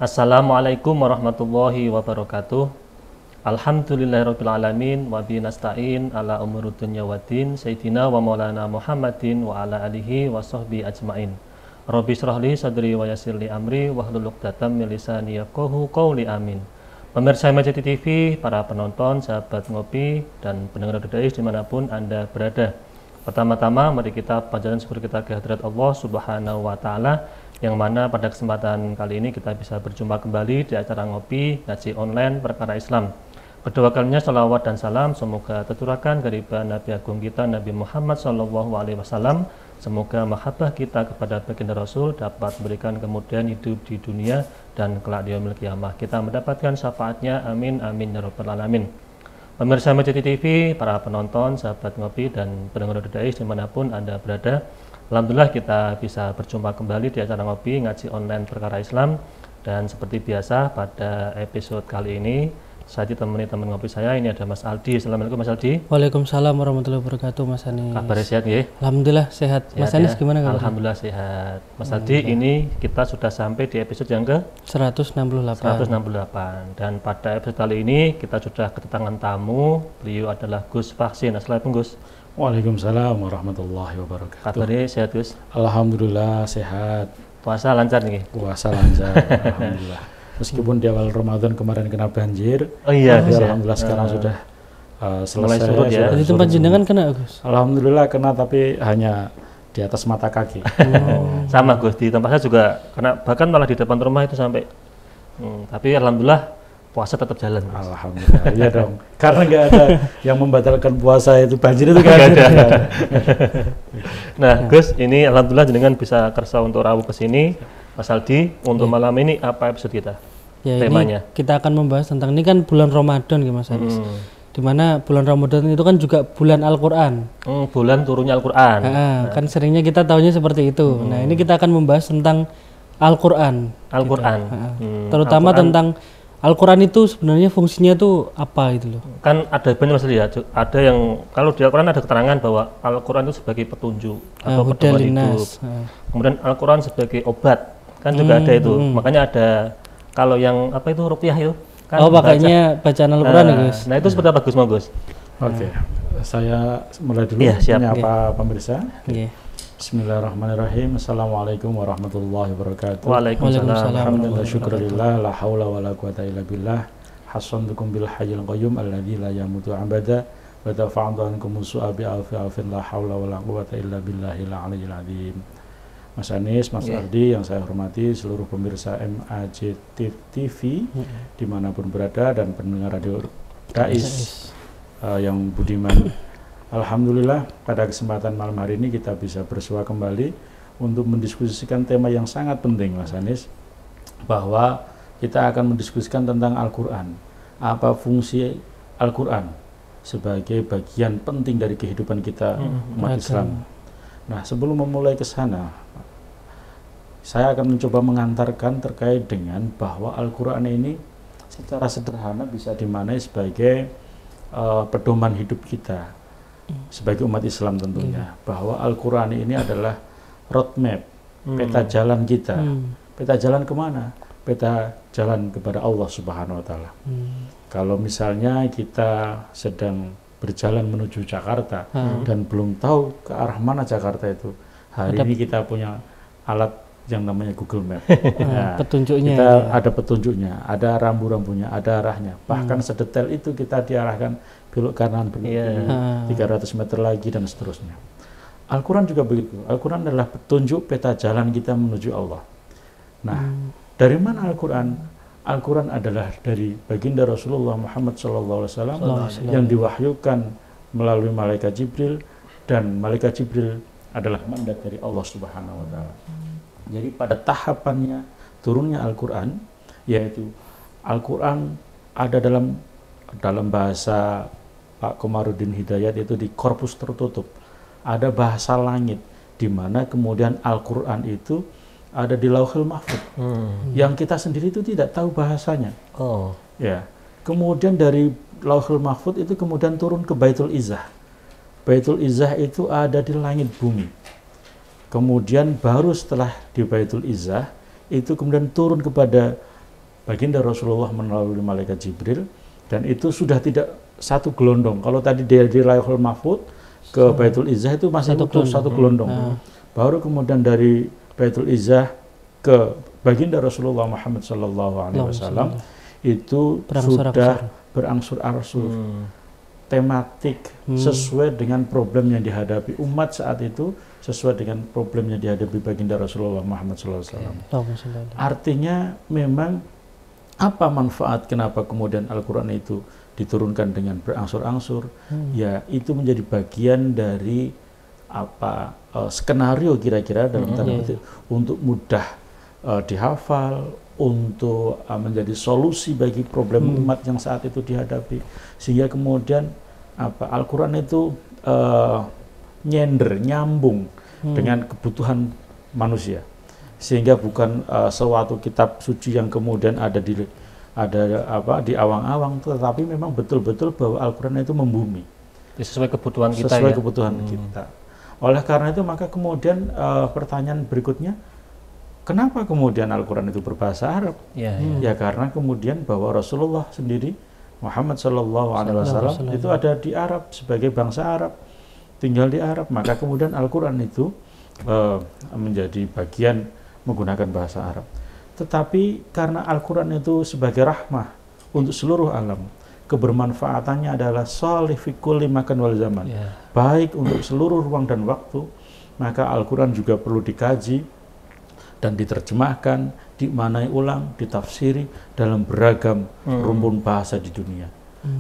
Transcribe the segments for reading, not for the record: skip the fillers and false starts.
Assalamualaikum warahmatullahi wabarakatuh. Alhamdulillahirabbil alamin wa bihi nasta'in ala umuri dunya waddin sayyidina wa maulana Muhammadin wa ala alihi wa sahbihi ajmain. Rabbi shrah li sadri wa yassir li amri wahlul 'uqdatam min lisani yafqahu qawli amin. Pemirsa Majid TV, para penonton, sahabat ngopi dan pendengar Dais dimanapun Anda berada. Pertama-tama mari kita panjatkan syukur kita ke hadirat Allah Subhanahu wa taala, yang mana pada kesempatan kali ini kita bisa berjumpa kembali di acara ngopi ngaji online perkara Islam. Kedua kalinya salawat dan salam semoga tercurahkan kepada Nabi Agung kita Nabi Muhammad SAW. Semoga mahabbah kita kepada baginda Rasul dapat memberikan kemudahan hidup di dunia dan kelak di yaumil qiyamah kita mendapatkan syafaatnya, amin amin ya rabbal alamin. Pemirsa Majid TV, para penonton, sahabat ngopi dan pendengar Dais dimanapun Anda berada, alhamdulillah kita bisa berjumpa kembali di acara ngopi ngaji online perkara Islam. Dan seperti biasa pada episode kali ini saya ditemani teman ngopi saya, ini ada Mas Aldi. Assalamualaikum Mas Aldi. Waalaikumsalam warahmatullahi wabarakatuh Mas Anis. Kabarnya sehat ya? Alhamdulillah sehat. Mas Anis gimana kabarnya? Alhamdulillah sehat. Mas Aldi, ini kita sudah sampai di episode yang ke 168. Dan pada episode kali ini kita sudah kedatangan tamu. Beliau adalah Gus Vaksin. Assalamualaikum Gus. Waalaikumsalam warahmatullahi wabarakatuh. Kabarnya sehat Gus? Alhamdulillah sehat. Puasa lancar nih? Puasa lancar, alhamdulillah. Meskipun di awal Ramadan kemarin kena banjir, oh iya, alhamdulillah sekarang sudah selesai. Surut ya? Jadi tempat jenengan kena Gus? Alhamdulillah kena, tapi hanya di atas mata kaki. Sama Gus, di tempat saya juga kena, bahkan malah di depan rumah itu sampai. Tapi alhamdulillah puasa tetap jalan. Gus. Alhamdulillah, iya dong. Karena nggak ada yang membatalkan puasa itu, banjir itu nggak ada. Nah Gus, ini alhamdulillah jenengan bisa kersa untuk rawuh ke sini. Mas Aldi, untuk malam ini apa episode kita? Ya, temanya ini kita akan membahas tentang, ini kan bulan Ramadan ya Mas Anis. Dimana bulan Ramadan itu kan juga bulan Al-Quran. Bulan turunnya Al-Quran. Kan seringnya kita tahunya seperti itu. Nah ini kita akan membahas tentang Al-Quran. Al-Quran. Gitu. Terutama tentang Al-Quran itu sebenarnya fungsinya tuh apa itu loh? Kan ada banyak Mas ya. Ada yang kalau di Al-Quran ada keterangan bahwa Al-Quran itu sebagai petunjuk atau pedoman hidup. Kemudian Al-Quran sebagai obat. Kan juga ada itu. Makanya ada kalau yang apa itu ruqyah itu. Kan makanya bacaan Al-Quran ya Gus. Nah itu seperti apa Gus, mau Gus? Oke, saya mulai dulu. Iya, siap. Menyapa pemirsa. Okay. Bismillahirrahmanirrahim. Assalamualaikum warahmatullahi wabarakatuh. Waalaikumsalam. Alhamdulillah, syukurillah, la haula wa la quwata illa billah. Hasantukum bil hayyil qayyum alladzi la yamutu abada wa tafa'tu ankum su'a bi alfin la haula wa la quwata illa billahil aliyyil azim. Mas Anis, Mas Aldi yang saya hormati, seluruh pemirsa Majid TV dimanapun berada, dan pendengar radio Dais yang budiman. Alhamdulillah pada kesempatan malam hari ini kita bisa bersua kembali untuk mendiskusikan tema yang sangat penting Mas Anis, bahwa kita akan mendiskusikan tentang Al-Quran. Apa fungsi Al-Quran sebagai bagian penting dari kehidupan kita umat Islam. Nah, sebelum memulai ke sana, saya akan mencoba mengantarkan terkait dengan bahwa Al-Quran ini secara sederhana bisa dimaknai sebagai pedoman hidup kita sebagai umat Islam tentunya. Bahwa Al-Quran ini adalah roadmap, peta jalan kita. Peta jalan kemana? Peta jalan kepada Allah Subhanahu wa Ta'ala. Kalau misalnya kita sedang berjalan menuju Jakarta dan belum tahu ke arah mana Jakarta itu, hari ini kita punya alat yang namanya Google Map. Nah, petunjuknya kita ada petunjuknya, ada rambu-rambunya, ada arahnya. Bahkan sedetail itu kita diarahkan belok kanan, belok kiri, 300 meter lagi dan seterusnya. Al-Quran juga begitu. Al-Quran adalah petunjuk peta jalan kita menuju Allah. Nah, dari mana Al-Quran? Al-Quran adalah dari baginda Rasulullah Muhammad SAW yang diwahyukan melalui malaikat Jibril, dan malaikat Jibril adalah mandat dari Allah Subhanahu wa Ta'ala. Jadi pada tahapannya turunnya Al-Quran, yaitu Al-Quran ada dalam bahasa Pak Komarudin Hidayat itu di korpus tertutup. Ada bahasa langit, di mana kemudian Al-Quran itu ada di Lauhul Mahfuz, yang kita sendiri itu tidak tahu bahasanya. Ya. Kemudian dari Lauhul Mahfuz itu kemudian turun ke Baitul Izzah. Baitul Izzah itu ada di langit bumi. Kemudian baru setelah di Baitul Izzah itu kemudian turun kepada baginda Rasulullah melalui malaikat Jibril, dan itu sudah tidak satu gelondong. Kalau tadi dari Lauhul Mahfuz ke Baitul Izzah itu masih utuh satu gelondong. Baru kemudian dari Baitul Izzah ke baginda Rasulullah Muhammad SAW itu sudah berangsur-angsur tematik sesuai dengan problem yang dihadapi umat saat itu, sesuai dengan problem yang dihadapi baginda Rasulullah Muhammad SAW. Artinya memang apa manfaat kenapa kemudian Al-Quran itu diturunkan dengan berangsur-angsur? Ya itu menjadi bagian dari apa skenario kira-kira dalam tanda petik untuk mudah dihafal, untuk menjadi solusi bagi problem umat yang saat itu dihadapi, sehingga kemudian apa Al-Quran itu nyambung dengan kebutuhan manusia, sehingga bukan suatu kitab suci yang kemudian ada di awang-awang, tetapi memang betul-betul bahwa Al-Quran itu membumi sesuai kebutuhan kita. Sesuai kebutuhan kita. Oleh karena itu maka kemudian pertanyaan berikutnya, kenapa kemudian Al-Quran itu berbahasa Arab? Ya karena kemudian bahwa Rasulullah sendiri Muhammad SAW itu ada di Arab sebagai bangsa Arab, tinggal di Arab, maka kemudian Al-Quran itu menjadi bagian menggunakan bahasa Arab. Tetapi karena Al-Quran itu sebagai rahmah untuk seluruh alam, kebermanfaatannya adalah sholih fi kulli makan wal zaman, baik untuk seluruh ruang dan waktu, maka Al-Quran juga perlu dikaji dan diterjemahkan, dimaknai ulang, ditafsiri dalam beragam rumpun bahasa di dunia.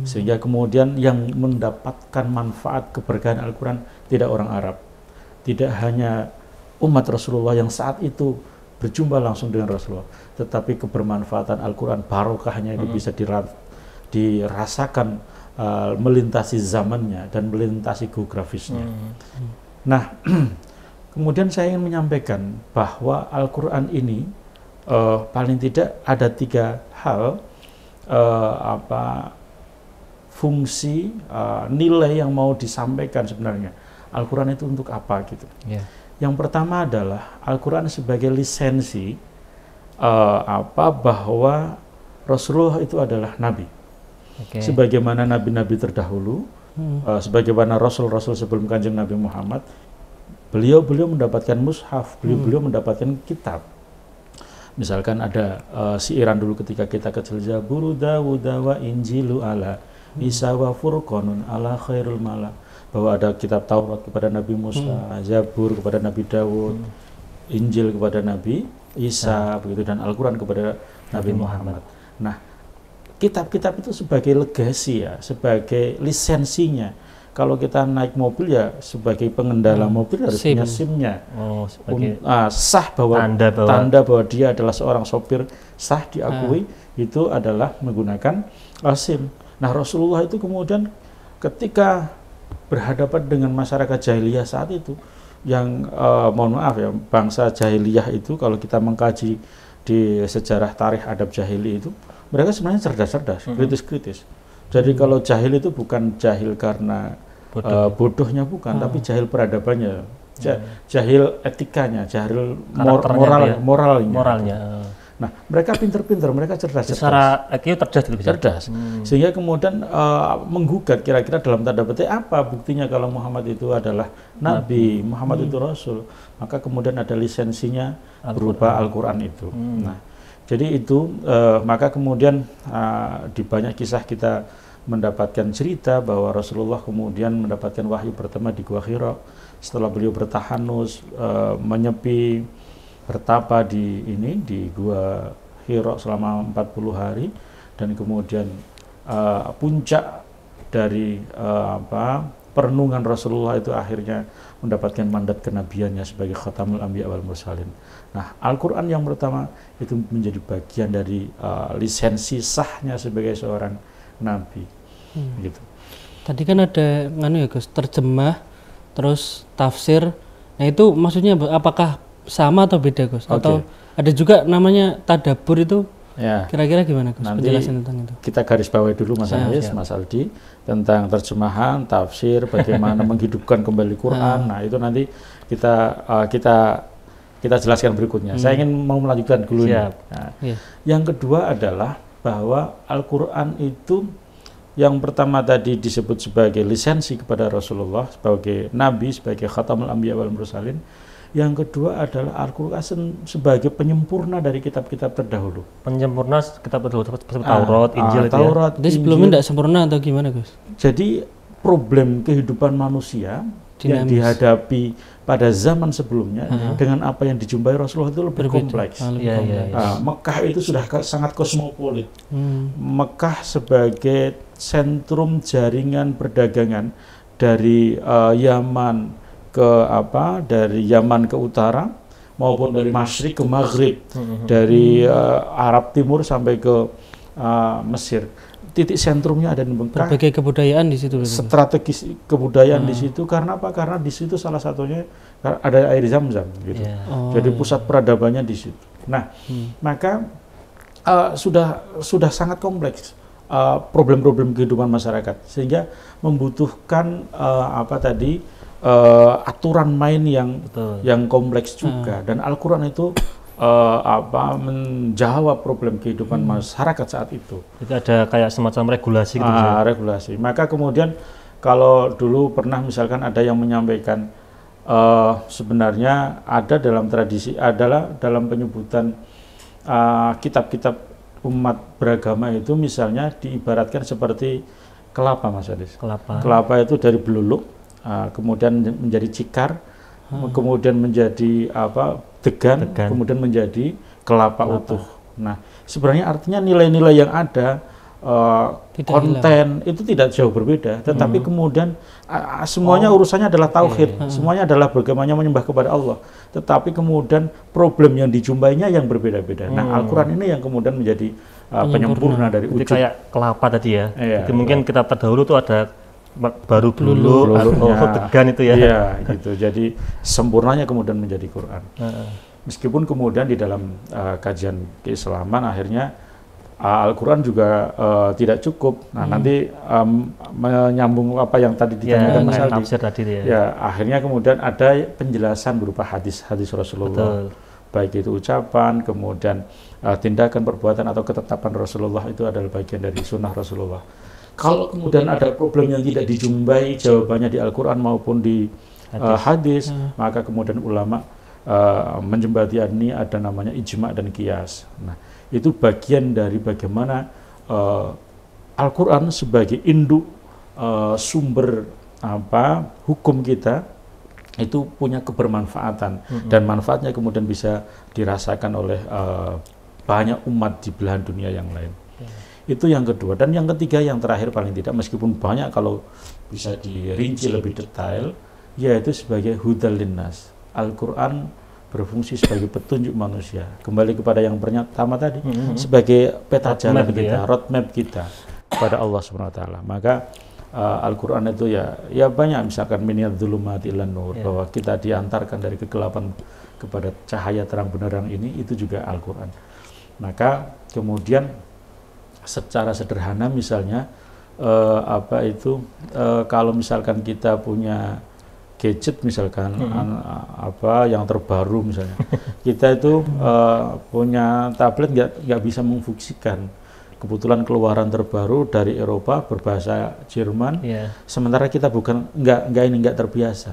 Sehingga kemudian yang mendapatkan manfaat keberkahan Al-Quran tidak orang Arab, tidak hanya umat Rasulullah yang saat itu berjumpa langsung dengan Rasulullah, tetapi kebermanfaatan Al-Quran, barokahnya itu bisa dirasakan melintasi zamannya dan melintasi geografisnya. Nah, kemudian saya ingin menyampaikan bahwa Al-Quran ini paling tidak ada 3 hal fungsi nilai yang mau disampaikan sebenarnya. Al-Quran itu untuk apa gitu. Yang pertama adalah Al-Quran sebagai lisensi bahwa Rasulullah itu adalah nabi. Sebagaimana nabi-nabi terdahulu, sebagaimana rasul-rasul sebelum Kanjeng Nabi Muhammad, beliau mendapatkan mushaf, beliau mendapatkan kitab. Misalkan ada siiran dulu ketika kita kecil, Zaburu Dawuda wa Injilu ala Isa wa Furqanun ala khairul mala, bahwa ada kitab Taurat kepada Nabi Musa, Zabur kepada Nabi Dawud, Injil kepada Nabi Isa, begitu, dan Al-Quran kepada Nabi Muhammad. Nah, kitab-kitab itu sebagai legasi ya, sebagai lisensinya. Kalau kita naik mobil ya sebagai pengendala mobil harus punya SIM-nya. Sah bahwa tanda bahwa dia adalah seorang sopir, sah diakui, itu adalah menggunakan SIM. Nah, Rasulullah itu kemudian ketika berhadapan dengan masyarakat jahiliyah saat itu, yang mohon maaf ya, bangsa jahiliyah itu kalau kita mengkaji di sejarah tarikh adab jahili itu, mereka sebenarnya cerdas-cerdas, kritis-kritis. Jadi kalau jahil itu bukan jahil karena bodohnya, bukan, tapi jahil peradabannya, jahil etikanya, jahil moralnya. Nah, mereka pinter-pinter, mereka cerdas. Secara IQ cerdas. Sehingga kemudian menggugat kira-kira dalam tanda petik apa buktinya kalau Muhammad itu adalah Nabi, Muhammad itu Rasul. Maka kemudian ada lisensinya berupa Al-Quran itu. Nah, jadi itu maka kemudian di banyak kisah kita mendapatkan cerita bahwa Rasulullah kemudian mendapatkan wahyu pertama di Gua Hira setelah beliau bertahanus, menyepi, bertapa di Gua Hira selama 40 hari, dan kemudian puncak dari perenungan Rasulullah itu akhirnya mendapatkan mandat kenabiannya sebagai khatamul anbiya wal mursalin. Nah, Al-Quran yang pertama itu menjadi bagian dari lisensi sahnya sebagai seorang nabi. Gitu. Tadi kan ada Gus, terjemah terus tafsir. Nah, itu maksudnya apakah sama atau beda, Gus? Atau ada juga namanya tadabbur itu? Ya. Kira-kira gimana, Gus? Nanti penjelasan tentang itu. Kita garis bawahi dulu Mas Haris, Mas Aldi, tentang terjemahan, tafsir, bagaimana menghidupkan kembali Quran. Nah, itu nanti kita kita jelaskan berikutnya. Saya ingin mau melanjutkan dulu. Nah, yang kedua adalah bahwa Al-Quran itu yang pertama tadi disebut sebagai lisensi kepada Rasulullah sebagai Nabi, sebagai Khatamul Anbiya wal Mursalin. Yang kedua adalah Al-Quran sebagai penyempurna dari kitab-kitab terdahulu. Penyempurna kitab terdahulu seperti Taurat, Injil itu Taurat, Jadi sebelumnya tidak sempurna atau gimana, Gus? Jadi problem kehidupan manusia yang dihadapi pada zaman sebelumnya dengan apa yang dijumpai Rasulullah itu lebih kompleks. Mekah itu sudah sangat kosmopolit. Mekah sebagai sentrum jaringan perdagangan dari Yaman dari Yaman ke utara maupun dari Masyrik ke Maghrib, dari Arab Timur sampai ke Mesir. Titik sentrumnya ada di Mekah. Berbagai kebudayaan di situ. Strategis kebudayaan di situ karena apa? Karena di situ salah satunya ada air Zam-Zam gitu. Jadi pusat peradabannya di situ. Nah, maka sudah sangat kompleks problem-problem kehidupan masyarakat sehingga membutuhkan aturan main yang kompleks juga dan Al-Quran itu menjawab problem kehidupan masyarakat saat itu. Itu ada kayak semacam regulasi gitu. Regulasi. Maka kemudian kalau dulu pernah misalkan ada yang menyampaikan sebenarnya ada dalam tradisi adalah dalam penyebutan kitab-kitab umat beragama itu misalnya diibaratkan seperti kelapa, Mas Adis. Kelapa itu dari beluluk, kemudian menjadi cikar, kemudian menjadi degan, kemudian menjadi kelapa utuh. Nah, sebenarnya artinya nilai-nilai yang ada, konten itu tidak jauh berbeda, tetapi kemudian semuanya urusannya adalah tauhid, semuanya adalah bagaimana menyembah kepada Allah. Tetapi kemudian problem yang dijumpainya yang berbeda-beda. Nah, Al-Quran ini yang kemudian menjadi penyempurna dari wujud. Jadi kayak kelapa tadi ya. Jadi mungkin kitab terdahulu itu ada baru beluluk atau degan itu ya. Iya, gitu. Jadi sempurnanya kemudian menjadi Quran. Meskipun kemudian di dalam kajian keislaman akhirnya Al-Quran juga tidak cukup. Nah, nanti menyambung apa yang tadi ditanyakan Mas Aldi. Tafsir tadi ya. Ya, akhirnya kemudian ada penjelasan berupa hadis-hadis Rasulullah. Baik itu ucapan, kemudian tindakan, perbuatan atau ketetapan Rasulullah itu adalah bagian dari sunnah Rasulullah. Kalau kemudian ada problem yang tidak dijumpai jawabannya di Al-Quran maupun di hadis, maka kemudian ulama menjembatani ada namanya ijma' dan qiyas. Nah, itu bagian dari bagaimana Al-Quran sebagai induk sumber hukum kita itu punya kebermanfaatan dan manfaatnya kemudian bisa dirasakan oleh banyak umat di belahan dunia yang lain. Itu yang kedua. Dan yang ketiga, yang terakhir paling tidak, meskipun banyak kalau bisa dirinci lebih detail, yaitu sebagai hudal linnas. Al-Quran berfungsi sebagai petunjuk manusia. Kembali kepada yang pertama tadi, sebagai peta jalan kita, roadmap kita kepada Allah SWT. Maka Al-Quran itu ya banyak, misalkan miniyad dzulumati ilan nur, bahwa kita diantarkan dari kegelapan kepada cahaya terang benderang ini, itu juga Al-Quran. Maka kemudian secara sederhana misalnya kalau misalkan kita punya gadget misalkan yang terbaru misalnya kita itu punya tablet nggak bisa memfungsikan, kebetulan keluaran terbaru dari Eropa berbahasa Jerman, sementara kita nggak terbiasa.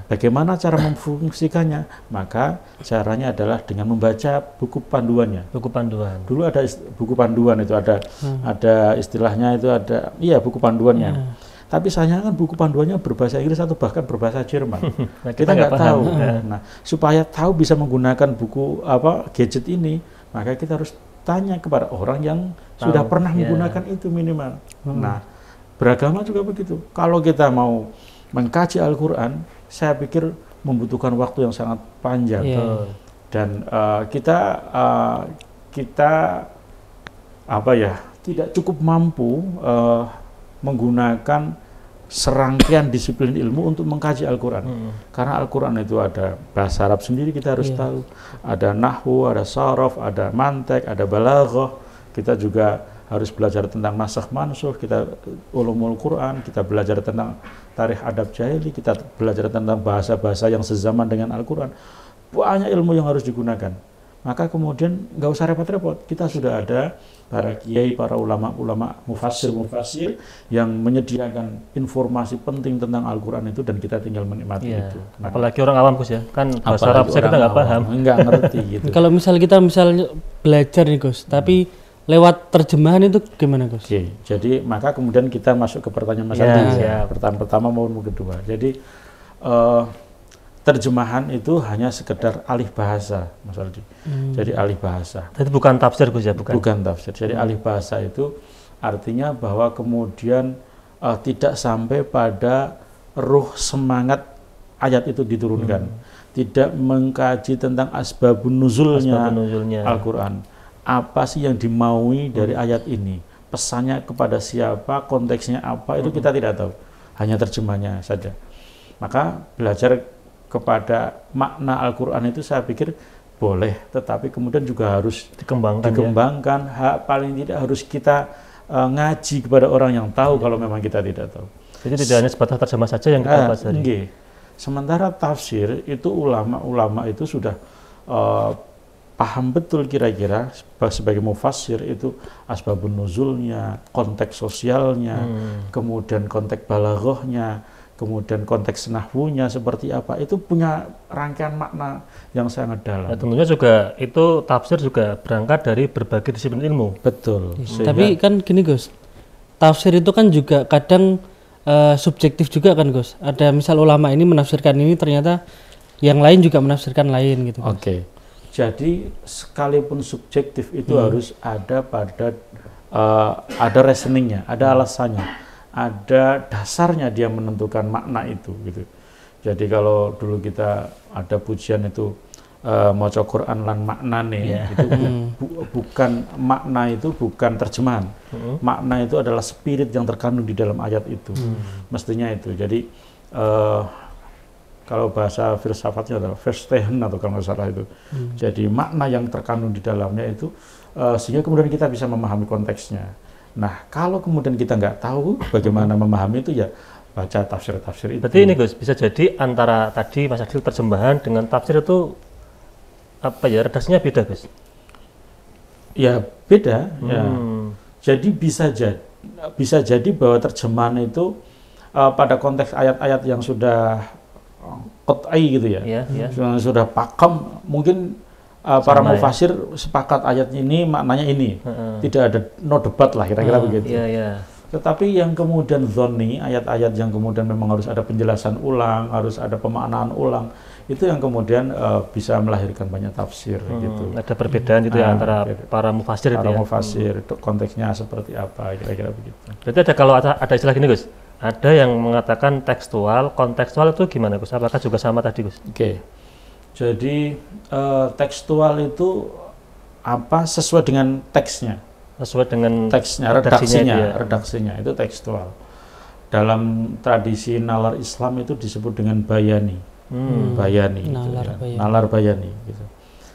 Bagaimana cara memfungsikannya? Maka caranya adalah dengan membaca buku panduannya. Buku panduan. Dulu ada buku panduan itu ada istilahnya itu ada, buku panduannya. Tapi sayangnya kan buku panduannya berbahasa Inggris atau bahkan berbahasa Jerman. Kita nggak tahu. Nah, supaya tahu bisa menggunakan buku gadget ini, maka kita harus tanya kepada orang yang sudah pernah menggunakan itu minimal. Nah, beragama juga begitu. Kalau kita mau mengkaji Al-Quran, saya pikir membutuhkan waktu yang sangat panjang. Dan kita tidak cukup mampu menggunakan serangkaian disiplin ilmu untuk mengkaji Al-Quran. Karena Al-Quran itu ada bahasa Arab sendiri, kita harus tahu. Ada nahwu, ada saraf, ada mantek, ada balaghah. Kita juga harus belajar tentang nasakh mansukh, kita ulumul Quran, kita belajar tentang tarikh adab jahili, kita belajar tentang bahasa-bahasa yang sezaman dengan Al-Quran. banyak ilmu yang harus digunakan. Maka kemudian nggak usah repot-repot, kita sudah ada para kiai, para ulama-ulama mufassir yang menyediakan informasi penting tentang Al-Quran itu, dan kita tinggal menikmati itu. Nah, apalagi orang awam Gus ya, kan bahasa Arab kita nggak paham, nggak ngerti gitu. Kalau kita belajar nih Gus, tapi lewat terjemahan itu gimana Gus? Oke, jadi maka kemudian kita masuk ke pertanyaan Mas Aldi. Pertanyaan pertama maupun kedua. Jadi terjemahan itu hanya sekedar alih bahasa, Mas Aldi. Jadi alih bahasa. Jadi bukan tafsir Gus ya, bukan? Bukan tafsir. Jadi alih bahasa itu artinya bahwa kemudian tidak sampai pada ruh semangat ayat itu diturunkan. Tidak mengkaji tentang asbabun nuzulnya Al-Quran. Apa sih yang dimaui dari ayat ini? Pesannya kepada siapa, konteksnya apa, itu kita tidak tahu. Hanya terjemahnya saja. Maka belajar kepada makna Al-Quran itu saya pikir boleh, tetapi kemudian juga harus dikembangkan. Paling tidak harus kita ngaji kepada orang yang tahu kalau memang kita tidak tahu. Jadi tidak hanya sebatas terjemah saja yang kita pelajari. Sementara tafsir itu ulama-ulama itu sudah paham betul kira-kira sebagai mufassir itu asbabun nuzulnya, konteks sosialnya, kemudian konteks balaghahnya, kemudian konteks nahwunya seperti apa, itu punya rangkaian makna yang sangat dalam. Nah, tentunya juga itu tafsir juga berangkat dari berbagai disiplin ilmu. Betul. Tapi kan gini Gus, tafsir itu kan juga kadang subjektif juga kan Gus. Ada misal ulama ini menafsirkan ini, ternyata yang lain juga menafsirkan lain gitu. Oke. Jadi sekalipun subjektif itu harus ada ada reasoningnya, ada alasannya. Ada dasarnya dia menentukan makna itu gitu. Jadi kalau dulu kita ada pujian itu maca Quran lan maknane, itu bukan makna, itu bukan terjemahan. Makna itu adalah spirit yang terkandung di dalam ayat itu. Mestinya itu. Jadi kalau bahasa filsafatnya adalah verstehen atau kalau nggak salah itu. Jadi makna yang terkandung di dalamnya itu sehingga kemudian kita bisa memahami konteksnya. Nah, kalau kemudian kita nggak tahu bagaimana memahami itu, ya baca tafsir-tafsir itu. Berarti ini Gus, bisa jadi antara tadi Mas Adil terjemahan dengan tafsir itu apa ya, redaksinya beda Gus? Ya beda. Ya. Jadi bisa jadi bahwa terjemahan itu pada konteks ayat-ayat yang sudah qat'i gitu ya, sudah pakem, mungkin para mufassir sepakat ayat ini maknanya ini, tidak ada no debat lah kira-kira begitu. Tetapi yang kemudian dhonni, ayat-ayat yang kemudian memang harus ada penjelasan ulang, harus ada pemaknaan ulang, itu yang kemudian bisa melahirkan banyak tafsir gitu. Ada perbedaan itu ya antara para mufassir itu ya. Mufassir konteksnya seperti apa, kira-kira begitu. Berarti ada istilah gini Gus, ada yang mengatakan tekstual, kontekstual itu gimana Gus? Apakah juga sama tadi Gus? Oke. Jadi tekstual itu apa, sesuai dengan teksnya, sesuai dengan teksnya, redaksinya itu tekstual. Dalam tradisi nalar Islam itu disebut dengan bayani, nalar bayani gitu.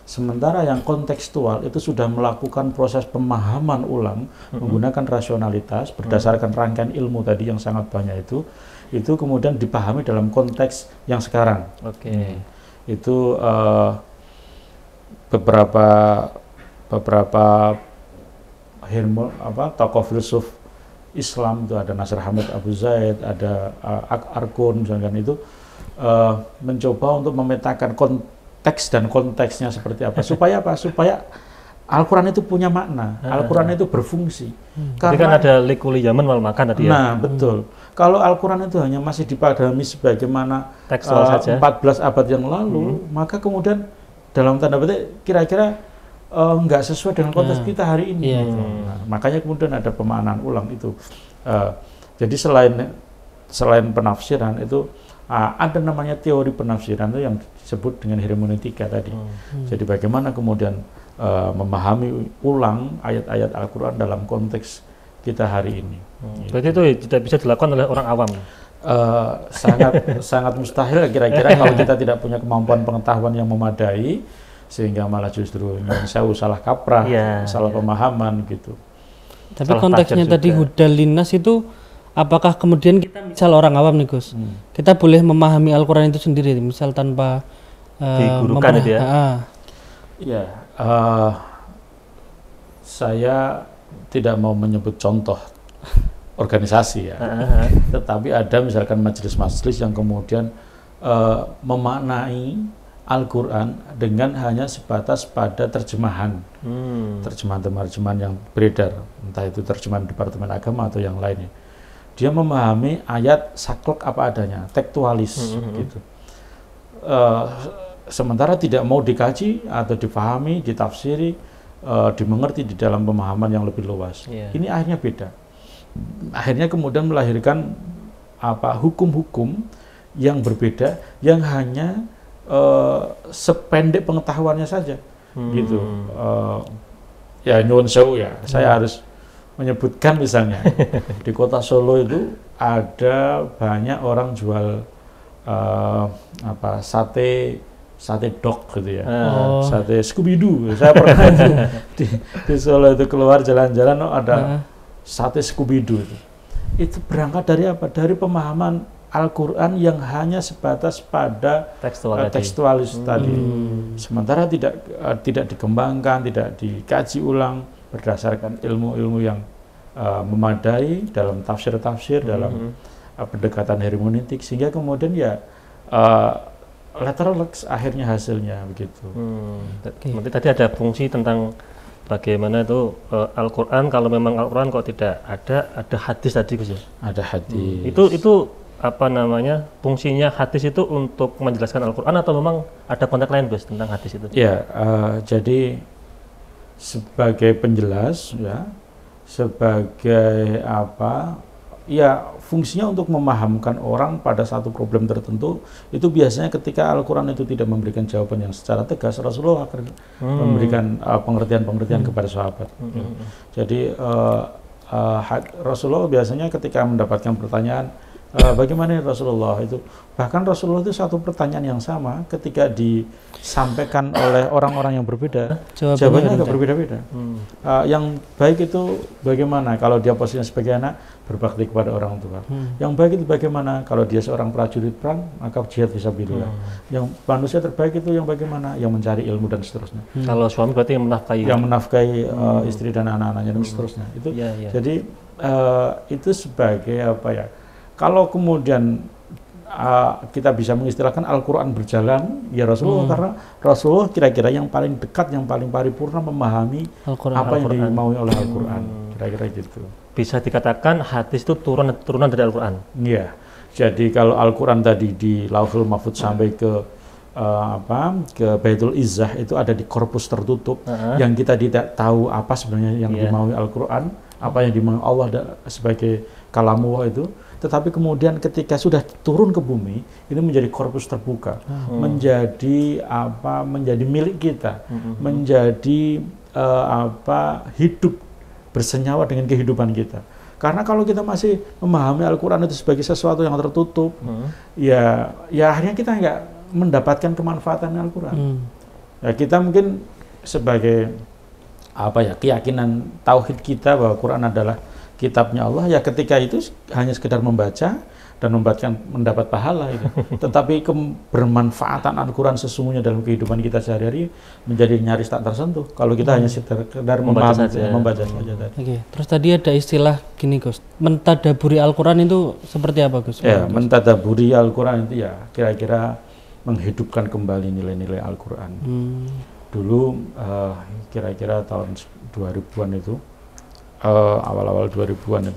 Sementara yang kontekstual itu sudah melakukan proses pemahaman ulang menggunakan rasionalitas berdasarkan rangkaian ilmu tadi yang sangat banyak itu kemudian dipahami dalam konteks yang sekarang. Itu beberapa tokoh filsuf Islam itu ada Nasir Hamid Abu Zaid, ada Arkun misalkan, itu mencoba untuk memetakan konteks dan konteksnya seperti apa supaya Al-Quran itu punya makna, Al-Quran itu berfungsi. Karena kan ada likuli zaman wal makan tadi ya. Nah, betul. Kalau Al-Quran itu hanya masih dipahami sebagaimana tekstual saja 14 abad yang lalu, maka kemudian dalam tanda petik kira-kira nggak sesuai dengan konteks kita hari ini. Nah, makanya kemudian ada pemaknaan ulang itu. Jadi selain penafsiran itu ada namanya teori penafsiran itu yang disebut dengan hermeneutika tadi. Jadi bagaimana kemudian memahami ulang ayat-ayat Al-Quran dalam konteks kita hari ini. Berarti itu tidak bisa dilakukan oleh orang awam? Sangat mustahil kira-kira kalau kita tidak punya kemampuan pengetahuan yang memadai, sehingga malah justru salah kaprah, salah pemahaman gitu. Tapi salah konteksnya tadi hudal linnas itu, apakah kemudian kita misal orang awam nih Gus, kita boleh memahami Al-Quran itu sendiri, misal tanpa digurukan itu ya. Ya, saya tidak mau menyebut contoh organisasi ya, tetapi ada misalkan majelis-majelis yang kemudian memaknai Al-Quran dengan hanya sebatas pada terjemahan, terjemahan yang beredar, entah itu terjemahan Departemen Agama atau yang lainnya. Dia memahami ayat saklek apa adanya, tekstualis gitu. Sementara tidak mau dikaji atau dipahami, ditafsiri, dimengerti di dalam pemahaman yang lebih luas. Ini akhirnya beda. Akhirnya kemudian melahirkan hukum-hukum yang berbeda, yang hanya sependek pengetahuannya saja, gitu. Ya nyuwun sewu ya, saya harus menyebutkan misalnya di kota Solo itu ada banyak orang jual sate dog gitu ya, sate Scooby-Doo. Saya pernah di Solo itu keluar jalan-jalan, ada sate Scooby-Doo itu berangkat dari apa? Dari pemahaman Al-Quran yang hanya sebatas pada tekstualis tadi. Sementara tidak dikembangkan, tidak dikaji ulang berdasarkan ilmu-ilmu yang memadai dalam tafsir-tafsir, dalam pendekatan hermeneutik, sehingga kemudian ya letterless akhirnya hasilnya begitu. Berarti tadi ada fungsi tentang bagaimana itu Al-Quran, kalau memang Al-Quran kok tidak ada hadis tadi Gus ya? Ada hadis. Itu apa namanya, fungsinya hadis itu untuk menjelaskan Al-Quran atau memang ada konteks lain Gus tentang hadis itu? Ya, jadi sebagai penjelas ya, sebagai fungsinya untuk memahamkan orang pada satu problem tertentu. Itu biasanya ketika Al-Quran itu tidak memberikan jawaban yang secara tegas, Rasulullah akan memberikan pengertian-pengertian kepada sahabat. Jadi Rasulullah biasanya ketika mendapatkan pertanyaan, bagaimana ya Rasulullah itu, bahkan Rasulullah itu satu pertanyaan yang sama ketika disampaikan oleh orang-orang yang berbeda, jawabannya agak berbeda-beda. Yang baik itu bagaimana kalau dia posisinya sebagai anak, berbakti kepada orang tua. Yang baik itu bagaimana kalau dia seorang prajurit perang, maka jihad fisabilillah. Yang manusia terbaik itu yang bagaimana, yang mencari ilmu dan seterusnya. Kalau suami berarti yang menafkahi istri dan anak-anaknya dan seterusnya. Itu jadi itu sebagai kalau kemudian kita bisa mengistilahkan Al-Quran berjalan, ya Rasulullah, karena Rasulullah kira-kira yang paling dekat, yang paling paripurna memahami apa yang dimaui oleh Al-Quran, kira-kira gitu. Bisa dikatakan hadis itu turunan dari Al-Quran? Iya, jadi kalau Al-Quran tadi di Lauhul Mahfudz sampai ke Baitul Izzah itu ada di korpus tertutup, yang kita tidak tahu apa sebenarnya yang dimaui Al-Quran, apa yang dimaui Allah sebagai kalamullah itu. Tetapi kemudian ketika sudah turun ke bumi, ini menjadi korpus terbuka, menjadi milik kita, menjadi hidup bersenyawa dengan kehidupan kita. Karena kalau kita masih memahami Al-Quran itu sebagai sesuatu yang tertutup, ya akhirnya kita nggak mendapatkan kemanfaatan Al-Quran. Ya kita mungkin sebagai keyakinan tauhid kita bahwa Quran adalah kitabnya Allah, ya ketika itu hanya sekedar membaca dan mendapat pahala itu. Tetapi bermanfaatan Al-Quran sesungguhnya dalam kehidupan kita sehari-hari menjadi nyaris tak tersentuh kalau kita hanya sekedar membaca saja. Oke. Terus tadi ada istilah gini Gus, mentadaburi Al-Quran itu seperti apa Gus? Ya, mentadaburi Al-Quran itu ya kira-kira menghidupkan kembali nilai-nilai Al-Quran. Dulu kira-kira tahun 2000-an itu, awal-awal 2000-an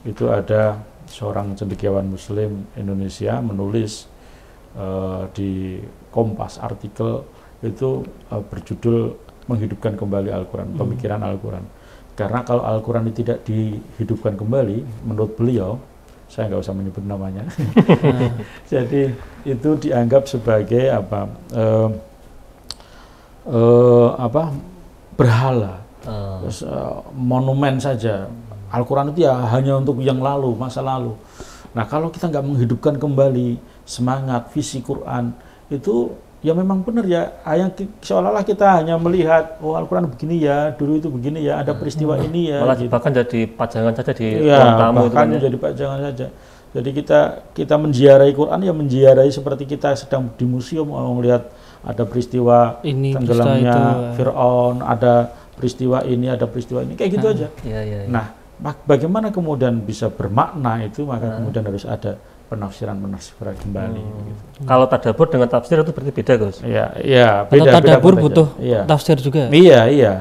itu ada seorang cendekiawan Muslim Indonesia menulis di Kompas artikel itu berjudul menghidupkan kembali Al-Quran, pemikiran Al-Quran. Karena kalau Al-Quran tidak dihidupkan kembali, menurut beliau, saya nggak usah menyebut namanya, jadi itu dianggap sebagai berhala. Monumen saja. Al-Quran itu ya hanya untuk yang lalu, masa lalu. Nah kalau kita nggak menghidupkan kembali semangat, visi Quran, itu ya memang benar ya, seolah-olah kita hanya melihat, oh Al-Quran begini ya, dulu itu begini ya, ada peristiwa ini ya. Malah gitu. Bahkan jadi pajangan saja di ruang tamu. Bahkan jadi pajangan saja. Jadi kita menziarahi Quran ya menziarahi seperti kita sedang di museum melihat ada peristiwa ini, tenggelamnya Fir'aun, ada peristiwa ini, kayak gitu aja. Nah, bagaimana kemudian bisa bermakna itu, maka kemudian harus ada penafsiran kembali. Gitu. Kalau tadabbur dengan tafsir itu berarti beda, Gus? Iya, beda. Atau tadabbur butuh tafsir juga? Iya.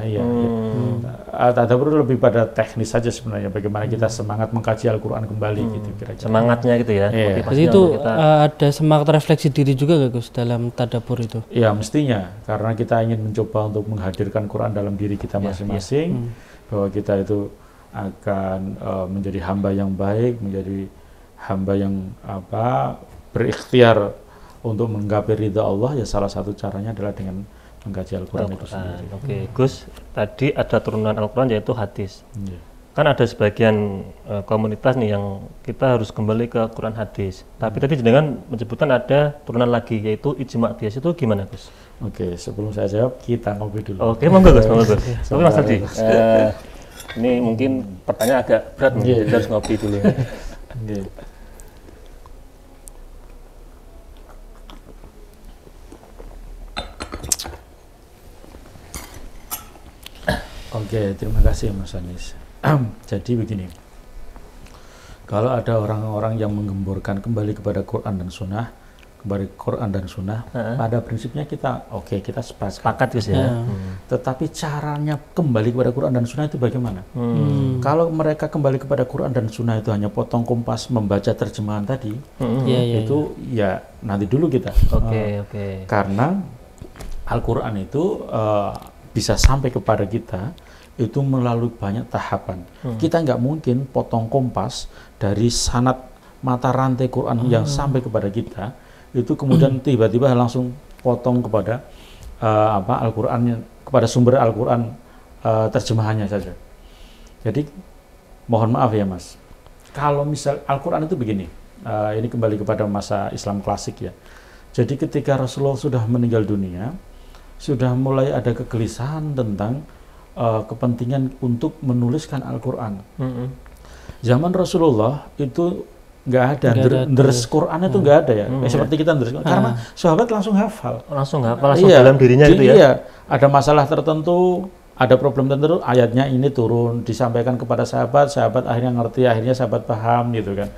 Tadabbur lebih pada teknis saja sebenarnya, bagaimana kita semangat mengkaji Al-Quran kembali gitu kira-kira. Semangatnya gitu ya? Iya. Jadi itu ada semangat refleksi diri juga nggak, Gus, dalam tadabbur itu? Iya, mestinya, karena kita ingin mencoba untuk menghadirkan Quran dalam diri kita masing-masing, bahwa kita itu akan menjadi hamba yang baik, menjadi hamba yang berikhtiar untuk menggapai ridha Allah, ya salah satu caranya adalah dengan mengkaji Al-Quran itu sendiri. Oke, Gus, tadi ada turunan Al-Quran yaitu hadis. Kan ada sebagian komunitas nih yang kita harus kembali ke Quran hadis. Tapi tadi jenengan menyebutkan ada turunan lagi yaitu ijma' qiyas, itu gimana, Gus? Oke, sebelum saya jawab kita ngopi dulu. Oke, monggo Gus, Tapi Mas Aldi, ini mungkin pertanyaan agak berat nih, kita harus ngopi dulu. Oke, terima kasih Mas Anis. Jadi begini, kalau ada orang-orang yang menggemborkan kembali kepada Quran dan Sunnah, pada prinsipnya kita sepakat Gus ya. Tetapi caranya kembali kepada Quran dan Sunnah itu bagaimana? Kalau mereka kembali kepada Quran dan Sunnah itu hanya potong kompas membaca terjemahan tadi, itu ya nanti dulu kita. Karena Al-Quran itu bisa sampai kepada kita itu melalui banyak tahapan. Kita nggak mungkin potong kompas dari sanad mata rantai Quran yang sampai kepada kita, itu kemudian tiba-tiba langsung potong kepada Al-Qurannya, kepada sumber Al-Quran terjemahannya saja. Jadi mohon maaf ya Mas, kalau misal Al-Quran itu begini, ini kembali kepada masa Islam klasik ya. Jadi ketika Rasulullah sudah meninggal dunia, sudah mulai ada kegelisahan tentang kepentingan untuk menuliskan Al-Quran. Zaman Rasulullah itu nggak ada, deres Quran itu nggak ada ya, seperti kita deres, karena sahabat langsung hafal dalam dirinya itu ya. Iya, ada masalah tertentu, ada problem tertentu, ayatnya ini turun, disampaikan kepada sahabat akhirnya ngerti, akhirnya sahabat paham gitu kan.